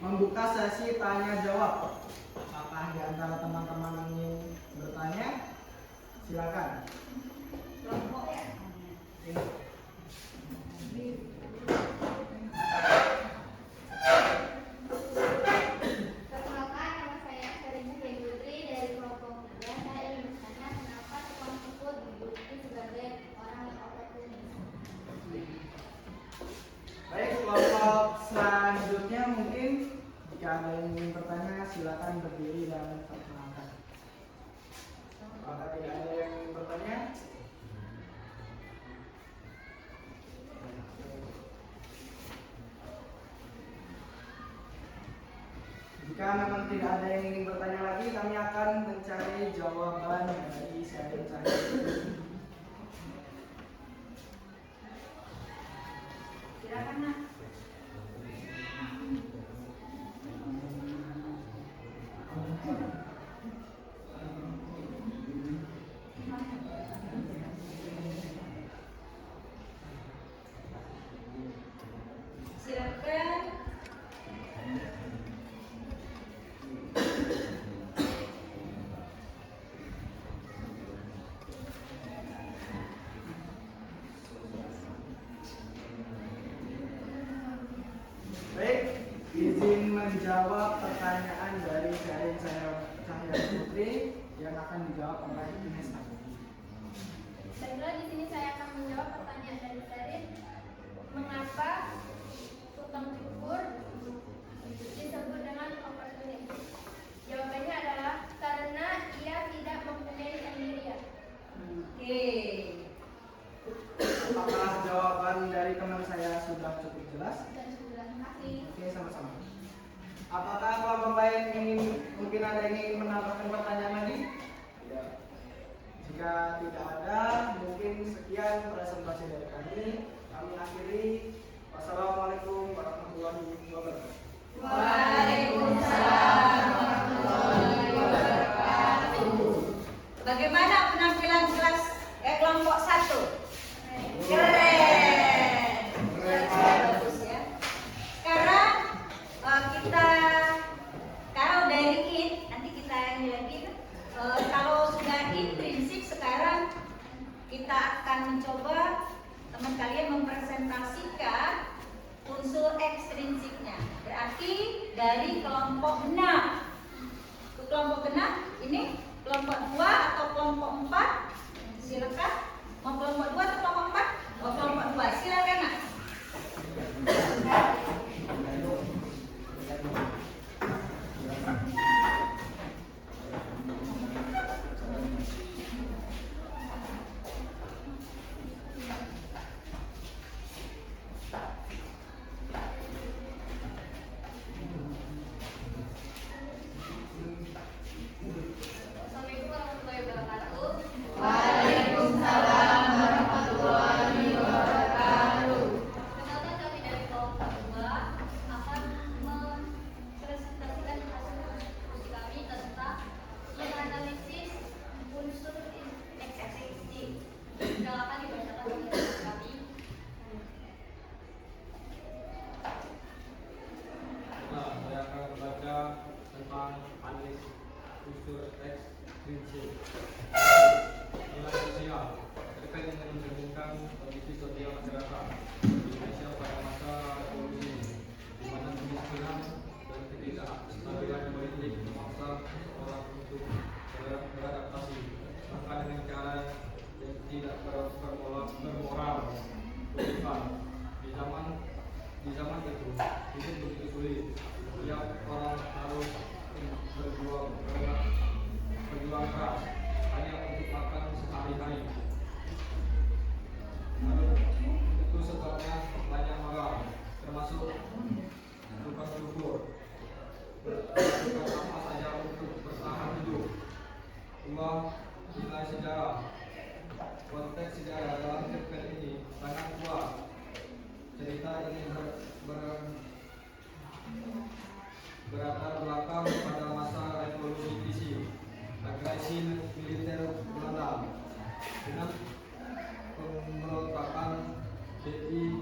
membuka sesi tanya jawab. Apakah di antara teman-teman ini bertanya? Silakan. Kelompok ya. Perkenalkan, nama saya Karina Putri dari kelompok 3. Saya ingin bertanya kenapa tokoh tersebut dijuluki sebagai orang yang oportunis. Baik, kelompok selanjutnya mungkin jika ada yang ingin bertanya, silakan berdiri dan perkenalkan. Apakah tidak ada yang ingin bertanya? Jika memang tidak ada yang ingin bertanya lagi, kami akan mencari jawaban dari sharing saya. Silakan Nak. Silakan. Baik, izin menjawab pertanyaan dari sharing saya Cahya Putri yang akan dijawab oleh Ines. Baiklah, di sini saya akan menjawab pertanyaan dari Sherin. Mengapa tukang cukur disebut dengan oportunis? Jawabannya adalah karena ia tidak mempunyai pendirian. Oke. Apakah jawaban dari teman saya sudah cukup jelas? Dan sudah, terima kasih. Oke, sama-sama. Apakah kelompok lain mungkin ada yang ingin menambahkan pertanyaan lagi? Tidak. Jika tidak ada, mungkin sekian presentasi dari kami. Kami akhiri. Wassalamualaikum warahmatullahi wabarakatuh. Waalaikumsalam warahmatullahi wabarakatuh. Bagaimana penampilan kelompok 1? Keren. Bagus ya. Sekarang kita kalau dari in, nanti kita ini lagi. Kalau sudah intrinsik, sekarang kita akan mencoba teman kalian mempresentasikan unsur ekstrinsiknya. Berarti dari kelompok 6. Ke kelompok 6 ini kelompok 2 atau kelompok 4? Silakan. Mau kelompok 2 atau kelompok 4? Oh, kelompok 2. Silakan Nak. Assalamualaikum warahmatullahi wabarakatuh. Waalaikumsalam warahmatullahi wabarakatuh. Perkenalkan, kami dari kelompok 2 akan mempresentasikan hasil diskusi kami tentang menganalisis unsur ekstrinsi. Silakan dibacakan oleh teman kami. Nah, saya akan membaca tentang analisis unsur ekstrinsik. Nilai sosial terkait dengan mencerminkan kondisi sosial masyarakat Indonesia pada masa revolusi, di mana kemiskinan dan ketidakstabilan politik memaksa orang untuk beradaptasi, bahkan dengan cara yang tidak bermoral. Kutipan, di zaman itu hidup begitu sulit, Setiap orang harus berjuang keras hanya untuk makan sehari-hari. Itu sebabnya banyak orang, termasuk tukang cukur, berlakukan apa saja untuk bertahan hidup. 2. Nilai sejarah. Konteks sejarah dalam cerpen ini sangat kuat. Cerita ini berlatar belakang pada masa revolusi Prussia, agresi militer Belanda dengan pemberontakan DI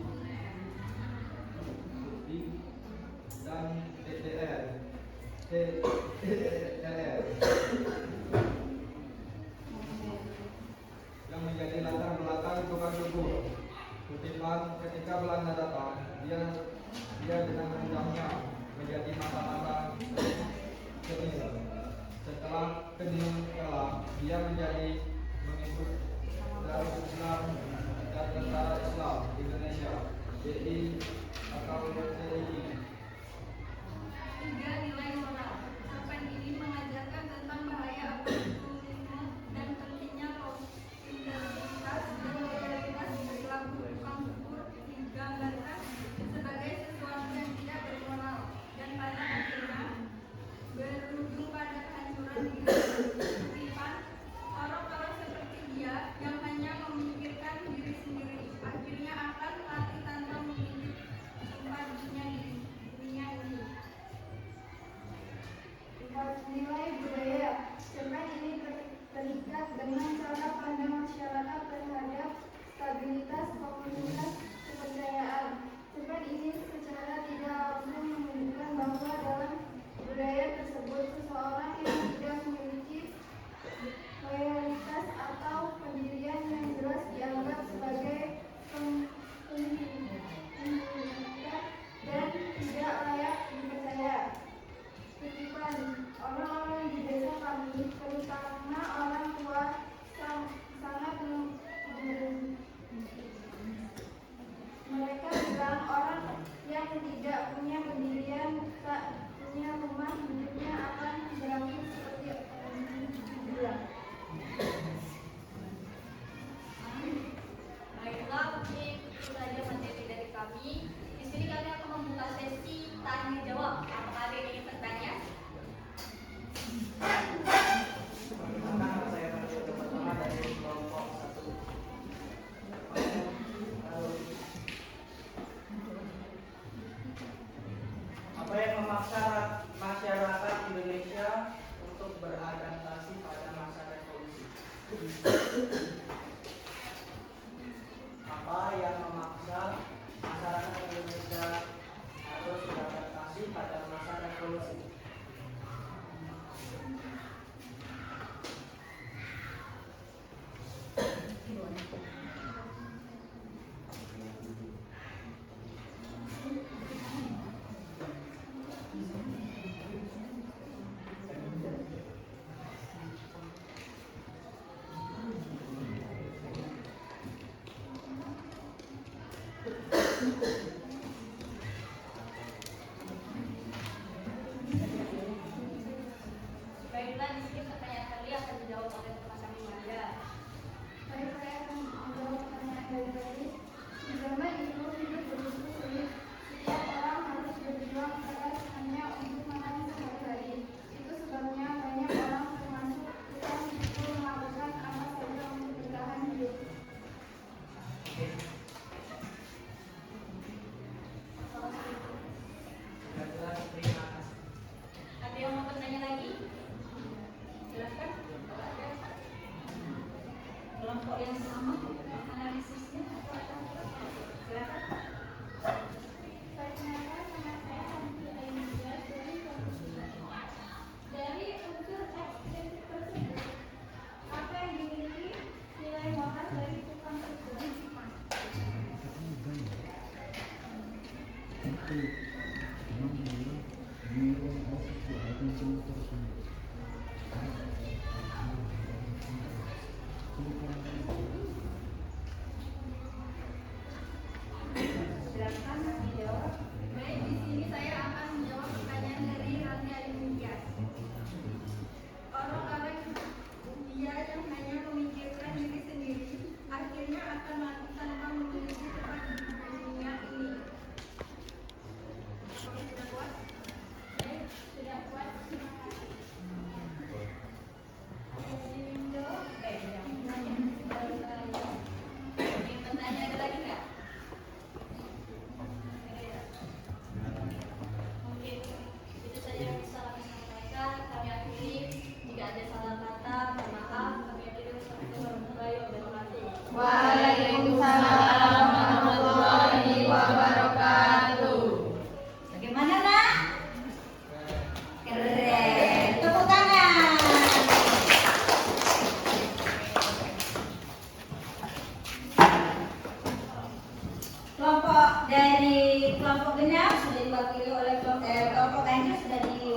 dan TDR yang menjadi latar belakang tukang cukur. Kutipan, ketika Belanda datang, dia dengan mudahnya menjadi mata-mata kenil. Setelah kenil kalah, dia menjadi mengikut Darul Islam dan Tentara Islam Indonesia (DI atau TNI). 3. Nilai moral. Cerpen ini mengajarkan tentang bahaya oportunisme dan pentingnya solidaritas dan loyalitas perilaku tukang cukur digambarkan sebagai sesuatu yang tidak bermoral dan pada akhirnya berujung pada kehancuran kehidupan. Orang-orang seperti dia yang hanya memikirkan diri sendiri akhirnya akan mati tanpa memiliki sumpah dunia ini. Nilai budaya. Cerpen ini terikat dengan cara pandang masyarakat terhadap stabilitas komunitas kepercayaan. Cerpen ini secara tidak langsung menunjukkan bahwa dalam budaya tersebut seseorang yang tidak memiliki loyalitas atau pendirian yang jelas dianggap sebagai penghinaan dan tidak layak dipercaya. Kutipan, orang-orang di desa kami, terutama orang tua, sangat mereka bilang orang yang tidak punya pendirian, tak punya rumah, hidupnya akan berakhir seperti bilang. Baiklah, mungkin itu saja materi dari kami. Di sini kami akan membuka sesi tanya jawab. Apakah ada yang ingin bertanya? Saya pertama dari kelompok 1. Apa yang memaksa masyarakat Indonesia untuk beradaptasi pada masa revolusi? Apa yang memaksa masyarakat Indonesia harus beradaptasi pada masa revolusi?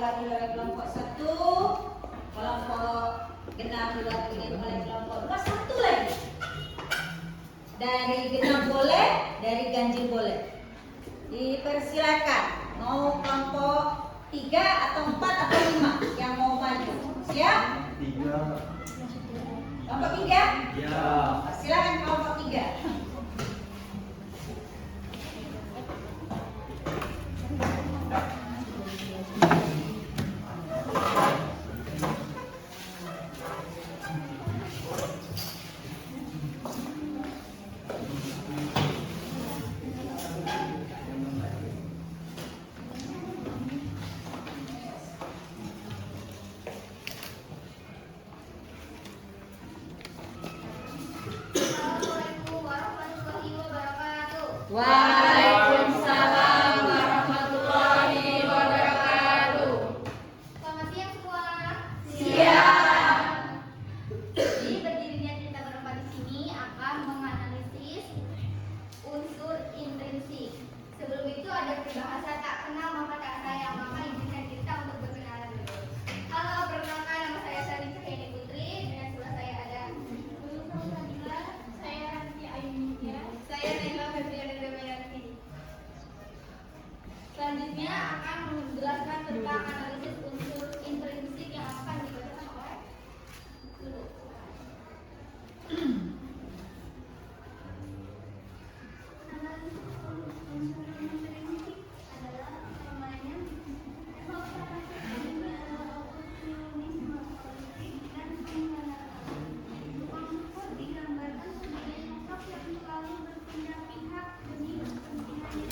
diwakili oleh kelompok 1, kelompok genap diwakili oleh kelompok 2, satu lagi. Dari genap boleh, dari ganjil boleh. Dipersilakan. Mau kelompok 3 atau 4 atau 5 yang mau maju. Siap? 3. Kelompok 3? Ya. Silakan kelompok 3. Assalamualaikum warahmatullahi wabarakatuh. Waalaikumsalam warahmatullahi wabarakatuh. Selamat siang semua. Siap. Jadi berdirinya kita berempat di sini akan menganalisis unsur intrinsik. Sebelum itu ada peribahasa tak kenal maka tak sayang, maka izinkan kita untuk berkenalan dulu. Halo, perkenalkan nama saya Sari Cahyani Putri. Dengan sebelah saya ada Nabila, saya Ranti Ayunia, saya Naila Febriana Damayanti. Selanjutnya akan menjelaskan tentang analisis unsur intrinsik yang akan dibacakan oleh guru. Analisis unsur intrinsik adalah permainan operasinisme politik dan penggunaan. Tukang ukur digambarkan sebagai sosok yang selalu berpindah pihak demi kepentingannya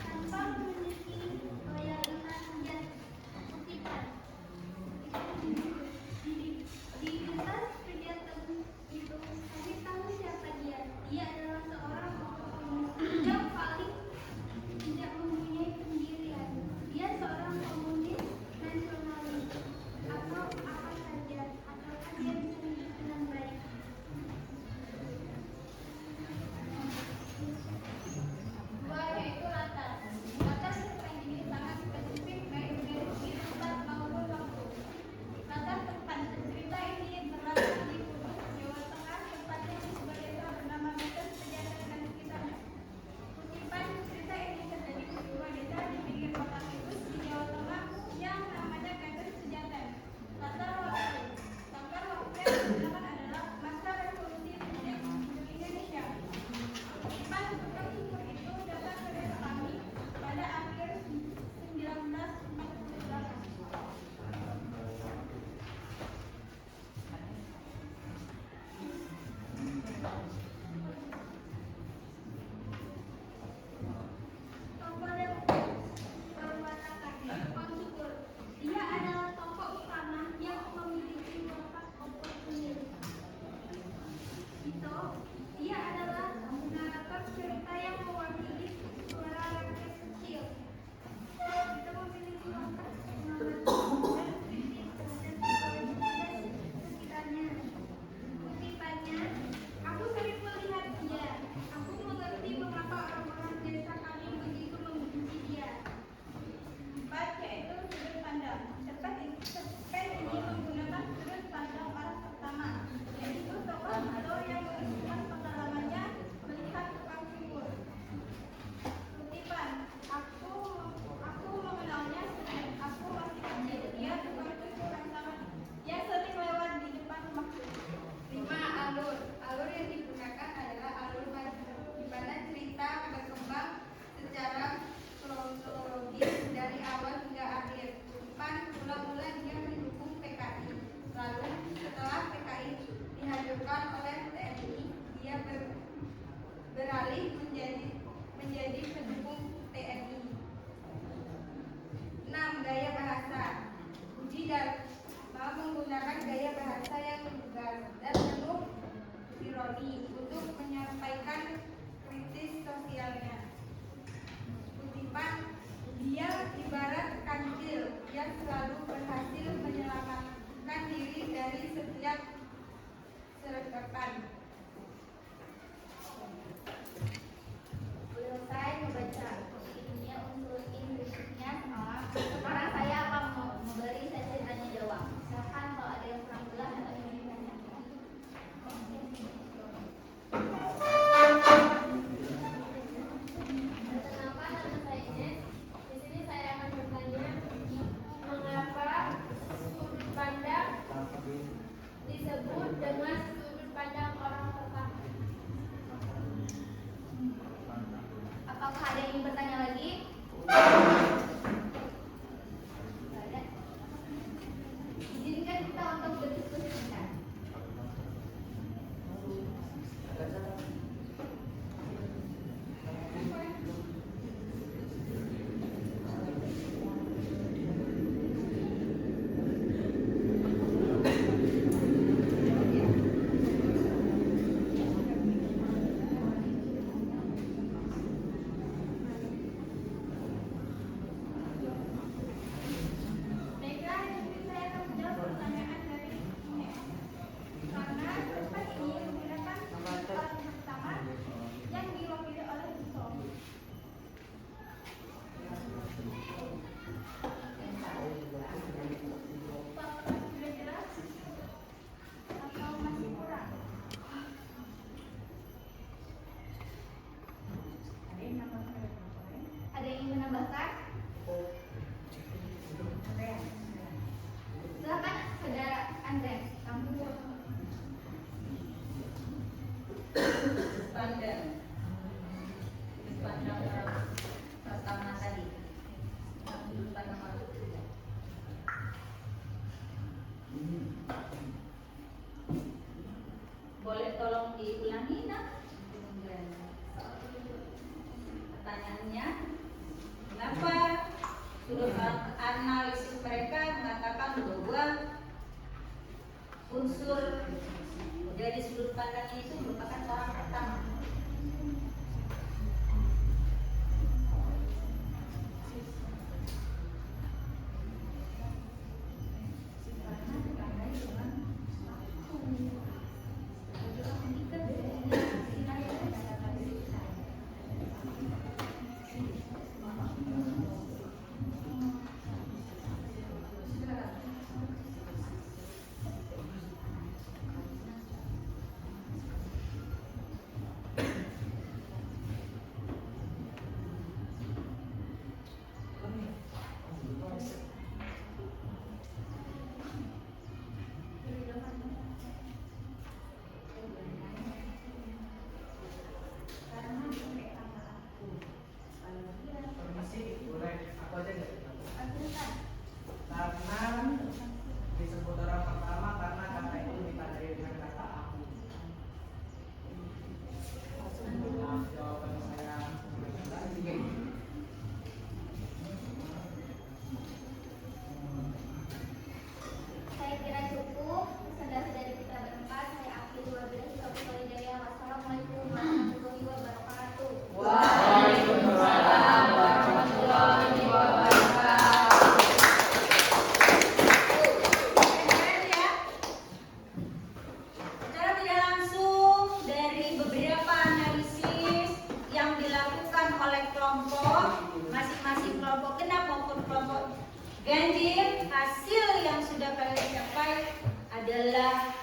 tanpa memiliki loyalitas dan kutipan. Di atas pria itu kami tahu siapa dia. Dia adalah seorang oportunis yang paling tidak mempunyai pendirian. Dia seorang komunis nasionalis atau apa saja, asalkan dia bisa hidup dengan baik. Dua yaitu latar. Latar merupakan jenis sangat spesifik baik dari segi tempat maupun waktu. Latar tempat cerita ini berlatar di Kudus, Jawa Tengah, tempatnya di sebuah desa bernama Beten, Pejaten dan sekitarnya. Kutipan cerita ini terjadi di sebuah desa di pinggir kota Kudus di Jawa Tengah yang namanya Beten Pejaten. Latar waktu. Latar waktu yang digunakan adalah masa revolusi politik Indonesia. Kutipan tentang sumber itu datang ke desa kami pada akhir 1948. Tokoh yang berwatak Tukang Syukur. Dia adalah tokoh utama yang memiliki watak oportunis. Dia adalah narator cerita yang mewakili suara rakyat kecil. Kita memiliki watak narator dan kritis terhadap sekitarnya. Kutipannya, aku sering melihat dia. Aku mengerti mengapa orang-orang desa kami begitu membenci dia. 4 yaitu sudut pandang. Cerpen ini menggunakan sudut pandang orang pertama, yaitu tokoh atau yang mengisahkan pengalamannya melihat tukang syukur. Kutipan, aku mengenalnya sejak aku masih kecil. Dia tukang syukur yang sangat. Dia sering lewat di depan rumahku. 5 alur. Alur yang digunakan adalah alur maju, di mana cerita berkembang secara kronologis dari awal hingga akhir. Kutipan, mula-mula dia mendukung PKI. Lalu setelah PKI dihancurkan oleh TNI, dia beralih menjadi pendukung TNI. 6. Gaya bahasa. Budi Dharma menggunakan gaya bahasa yang lugas dan penuh ironi untuk menyampaikan kritis sosialnya. Kutipan, dia ibarat kancil yang selalu berhasil menyelamatkan diri dari setiap sergapan. Belum saya membaca. Ini unsur intrinsik sekarang saya akan sudut analisis mereka mengatakan bahwa unsur dari sudut pandang itu merupakan orang pertama. Permisi, boleh aku aja nggak? Karena disebut orang pertama karena kata itu ditandai dengan kata aku. Jawaban saya Saya kira cukup. Saudara dari kita berempat, saya akhiri wabillahi taufiq wal hidayah. Wassalamualaikum warahmatullahi wabarakatuh. Waalaikumsalam warahmatullahi wabarakatuh. Keren ya. Secara tidak langsung dari beberapa analisis yang dilakukan oleh kelompok, masing-masing kelompok genap maupun kelompok ganjil, hasil yang sudah kalian capai adalah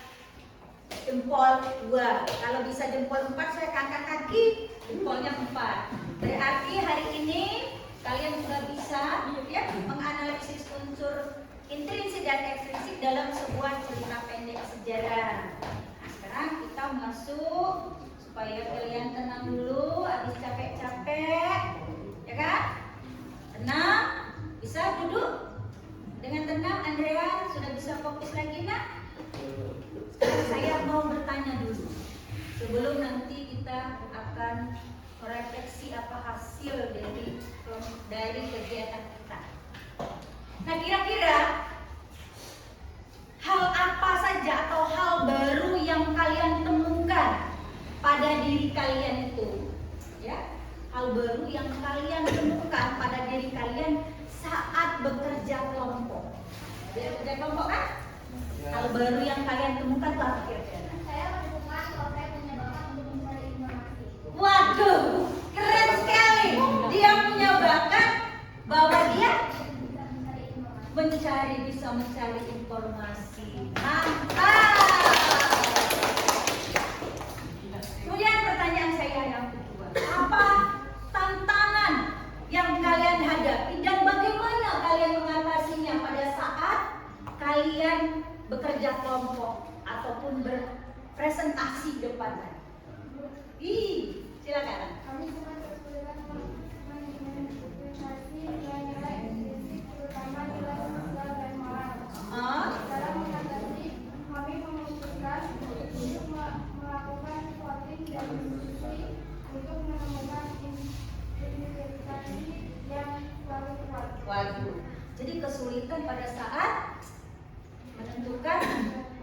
jempol 2. Kalau bisa jempol 4, saya angkat kaki, jempolnya 4. Berarti hari ini kalian sudah bisa ya menganalisis unsur intrinsik dan ekstrinsik dalam sebuah cerita pendek sejarah. Nah, sekarang kita masuk supaya kalian tenang dulu, habis capek-capek, ya kan? Tenang, bisa duduk dengan tenang. Andrea sudah bisa fokus lagi nak? Sekarang saya mau bertanya dulu sebelum nanti kita akan merefleksi apa hasil dari kegiatan kita. Nah, kira-kira hal apa saja atau hal baru yang kalian temukan pada diri kalian itu, ya? Hal baru yang kalian temukan pada diri kalian saat bekerja kelompok. Bekerja kelompok kan? Hal baru yang kalian temukan itu apa kira-kira? Saya menemukan kalau saya punya bakat untuk mencari informasi. Waduh, keren sekali. Dia punya bakat bahwa dia bisa mencari informasi. Mantap. Kemudian pertanyaan saya yang kedua, apa tantangan yang kalian hadapi dan bagaimana kalian mengatasinya pada saat kalian bekerja kelompok ataupun berpresentasi depan? Silakan. Kami sangat kesulitan menginventarisasi nilai-nilai intrinsik, terutama nilai sosial dan moral. Dalam mengatasi, kami memutuskan untuk melakukan voting dan diskusi untuk menemukan inventarisasi yang paling kuat. Waduh, jadi kesulitan pada saat menentukan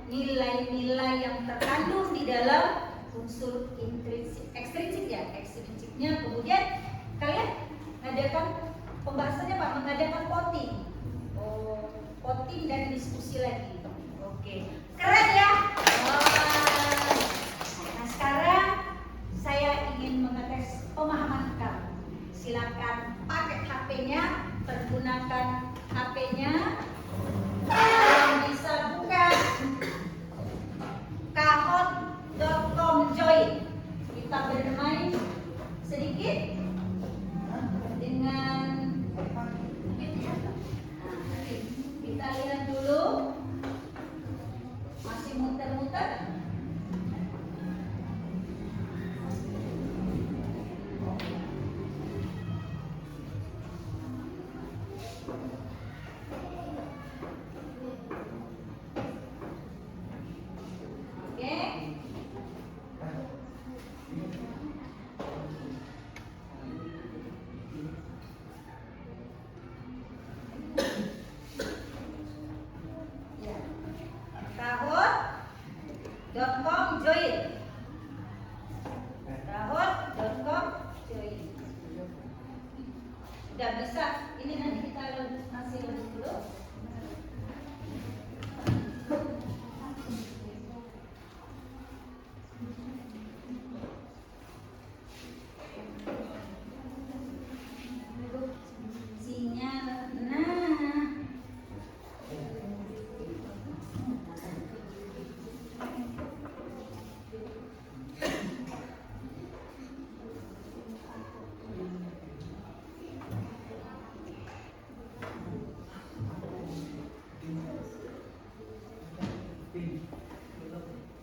nilai-nilai yang terkandung di dalam unsur intrinsik, ekstrinsik ya, ekstrinsiknya. Kemudian kalian mengadakan pembahasannya Pak, mengadakan voting, voting dan diskusi lagi. Oke, keren ya. Nah, sekarang saya ingin mengetes pemahaman kamu. Silakan pakai HP-nya, pergunakan HP-nya. Kalian bisa buka kahot.com join. Kita bermain sedikit dengan kita lihat dulu, masih muter-muter. ini nanti kita kasih lebih dulu. Sinyal, nah.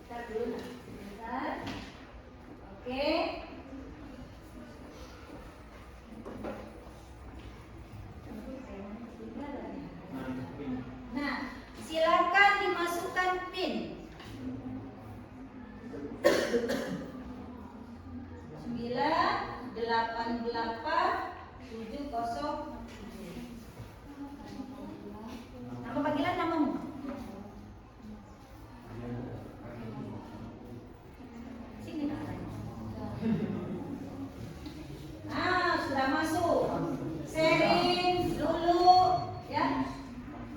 Bentar dulu, bentar. Oke. Nah, silakan dimasukkan PIN. 98870. Nama panggilan namamu? Sini Kak. Nah, sudah masuk. Sherin, Lulu, ya.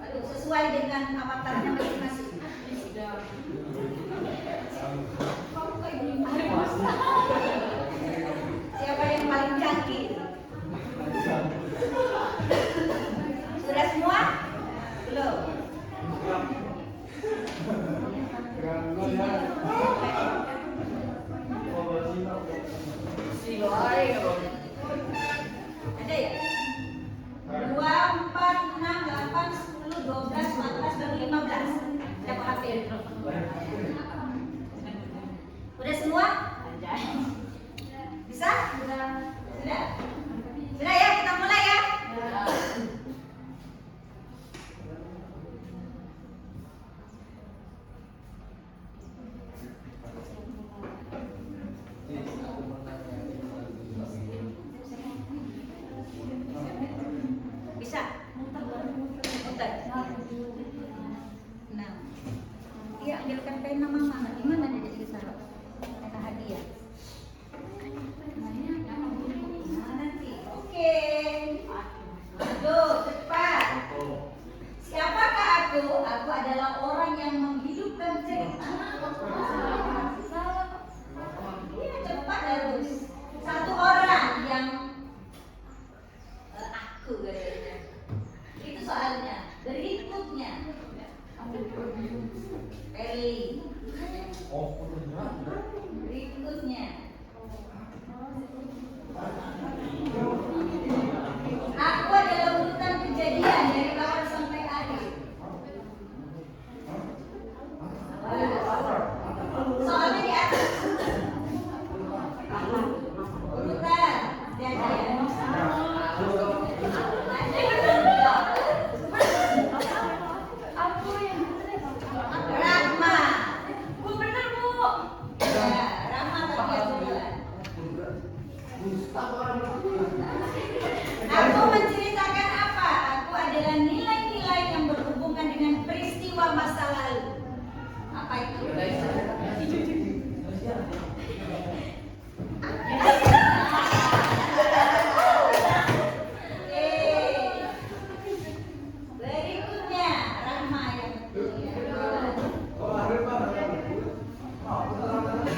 Aduh, sesuai dengan avatarnya masing-masing. Siapa yang paling canggih? Sudah semua? Belum. Ada ya? 2, 4, 6, 8, 10, 12, 14, dan 15. Siapa hafil? Udah semua? Bisa? Sudah. Sudah ya, kita mulai ya. Bisa? Muter. Nah, iya ambilkan kain nama mama. Di mana dia jadi taruh? Ada hadiah. Nah, nanti. Oke. Aduh, cepat. Siapakah aku? Aku adalah orang yang menghidupkan cerita. Iya, cepat harus. Satu orang yang aku katanya. Itu soalnya. Berikutnya. Eli. Berikutnya. Aku adalah urutan kejadian dari awal sampai akhir. Soalnya di atas. Urutan kejadian. Rahma. Bu bener Bu. Ya, Rahma tadi yang bulan. Aku menceritakan apa? Aku adalah nilai-nilai yang berhubungan dengan peristiwa masa lalu. Apa itu? Berikutnya, Rahma yang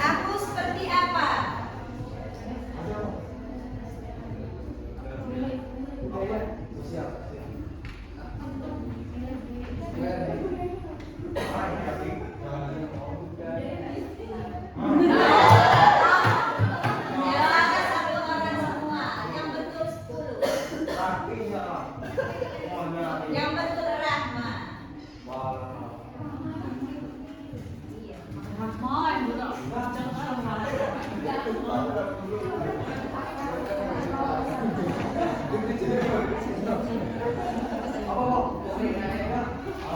aku seperti apa? Silakan satu orang semua. Yang betul 10. Yang betul Rahma. Iya.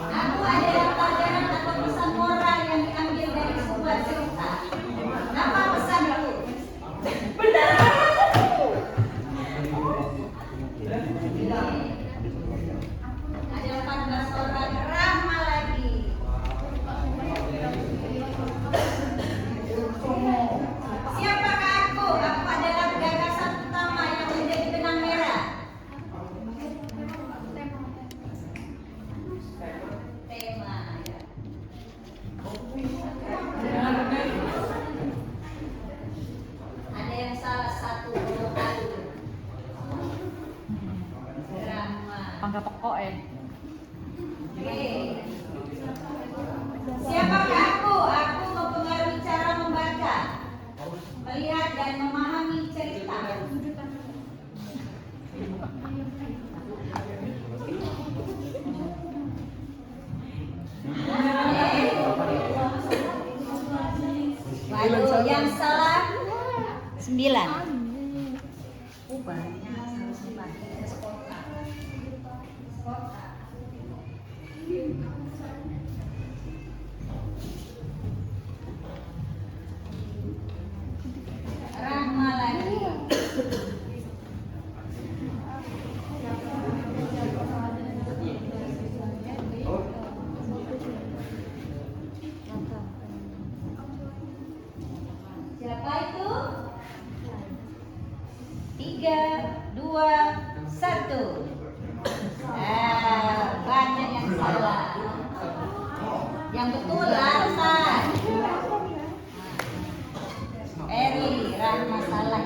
Aku adalah pelajaran atau pesan moral yang diambil dari sebuah cerita. Apa pesan itu? Benar. Ada 14 orang. Rahma lagi. Siapakah aku? Aku adalah gagasan utama yang menjadi benang merah. Pangkat pokok Oke. Siapakah aku? Aku mempengaruhi cara membaca, melihat dan memahami cerita. Waduh, yang salah 9. Banyak, harusnya pakai kota. Rahma lagi. Siapa itu? 3, 2, 1. Banyak yang salah. Yang betul Larsan. Eri, Rahma salah.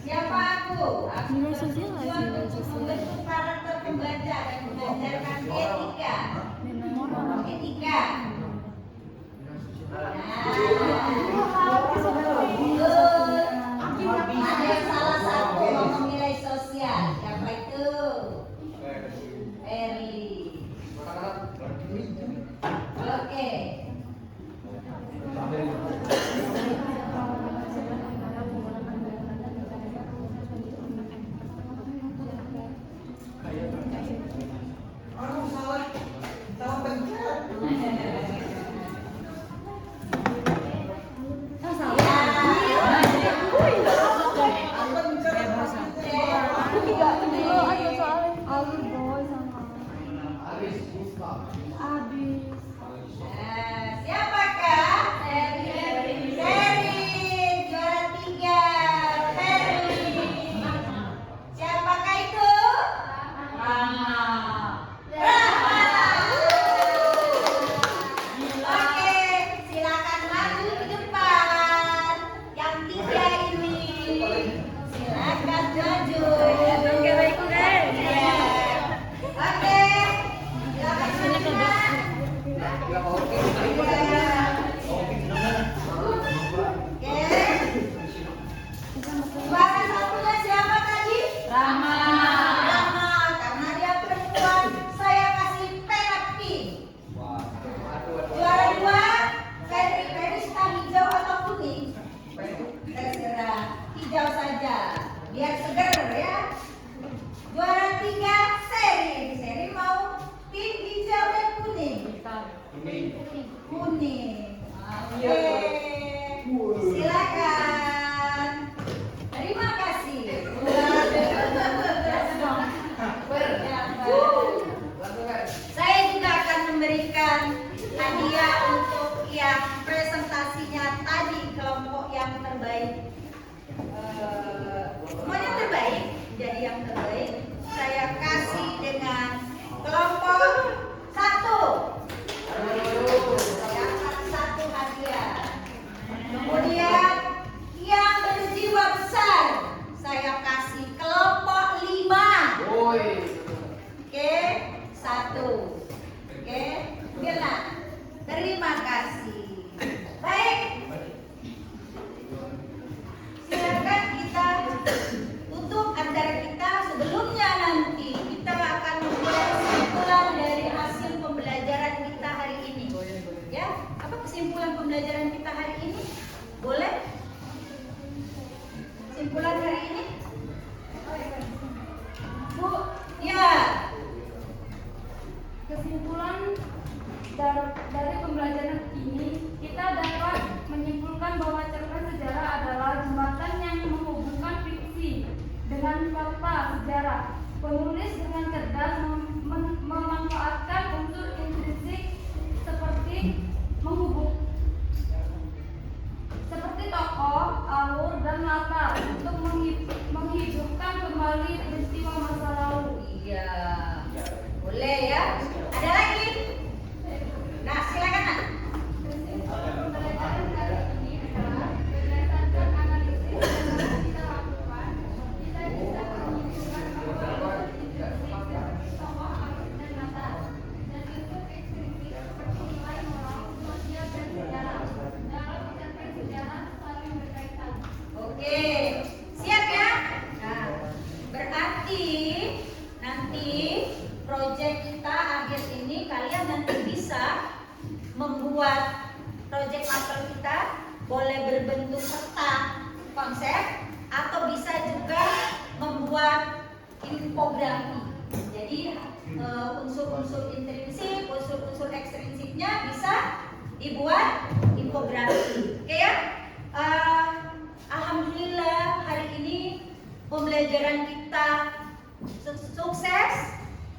Siapa aku? Aku bertujuan untuk membentuk karakter pembaca dan mengajarkan etika. Etika. Ada yang salah satu ngomong nilai sosial. Siapa itu? Eri. Oke. Siapakah? Sherin, juara 3. Ferry. Siapakah itu? Rahma. Oke, silakan maju ke depan. Yang 3 ini. Silakan maju. Oke, baik. Oke. Silakan maju. Juara satunya siapa tadi? Rahma. Karena dia perempuan, saya kasih perak pink. Juara 2, Ferry suka hijau atau kuning? Terserah, hijau saja, biar seger ya. Juara 3, Seri mau pink, hijau dan kuning. Kuning. Oke. Silakan. Terima kasih. Saya juga akan memberikan hadiah untuk yang presentasinya tadi, kelompok yang terbaik. Semuanya terbaik, jadi yang terbaik saya kasih dengan kelompok 1. Saya kasih 1 hadiah. Kemudian yang berjiwa besar saya kasih kelompok 5. Oke, 1. Oke, Bila. Terima kasih. Baik. Silakan kita tutup acara kita. Sebelumnya nanti kita akan membuat kesimpulan dari hasil pembelajaran kita hari ini. Ya, apa kesimpulan pembelajaran kita hari ini? Boleh? Kesimpulan hari ini? Bu, ya. Kesimpulan dari pembelajaran ini, kita dapat menyimpulkan bahwa cerpen sejarah adalah jembatan yang menghubungkan fiksi dengan fakta sejarah. Penulis dengan cerdas memanfaatkan unsur intrinsik seperti tokoh, alur, dan latar untuk menghidupkan kembali peristiwa masa lalu. Iya. Boleh ya? Ada lagi? Nah, silakan. Nak. Oke, siap ya? Nah, berarti nanti proyek kita akhir ini kalian nanti bisa membuat proyek mapel kita, boleh berbentuk peta konsep atau bisa juga membuat infografi. Jadi unsur-unsur intrinsik, unsur-unsur ekstrinsiknya bisa dibuat infografi. Oke ya? Alhamdulillah hari ini pembelajaran kita sukses.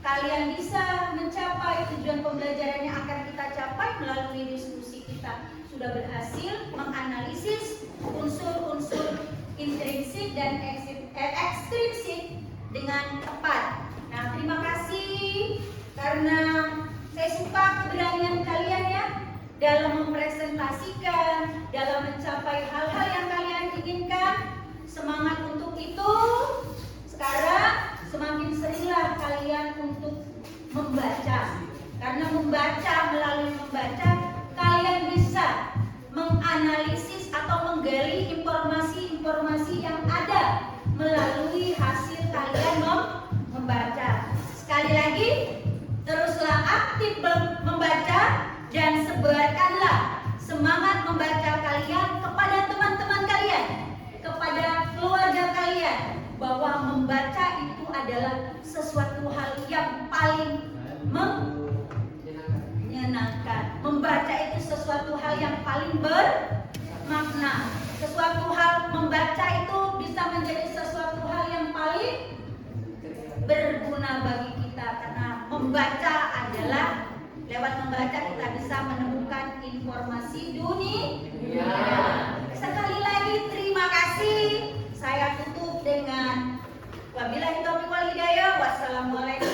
Kalian bisa mencapai tujuan pembelajaran yang akan kita capai melalui diskusi kita. Sudah berhasil menganalisis unsur-unsur intrinsik dan ekstrinsik dengan tepat. Nah, terima kasih karena saya suka keberanian kalian ya dalam mempresentasikan, dalam mencapai hal-hal yang kalian inginkan. Semangat untuk itu. Sekarang semakin seringlah kalian untuk membaca. Karena melalui membaca kalian bisa menganalisis atau menggali informasi-informasi yang ada melalui hasil kalian membaca. Sekali lagi, teruslah aktif membaca dan sebarkanlah semangat membaca kalian kepada teman-teman kalian, kepada keluarga kalian, bahwa membaca itu adalah sesuatu hal yang paling menyenangkan. Membaca itu sesuatu hal yang paling bermakna. Sesuatu hal membaca itu bisa menjadi sesuatu hal yang paling berguna bagi kita, karena membaca adalah lewat membaca kita bisa menemukan informasi dunia. Sekali lagi terima kasih. Saya tutup dengan wabillahi taufiq wal hidayah. Wassalamualaikum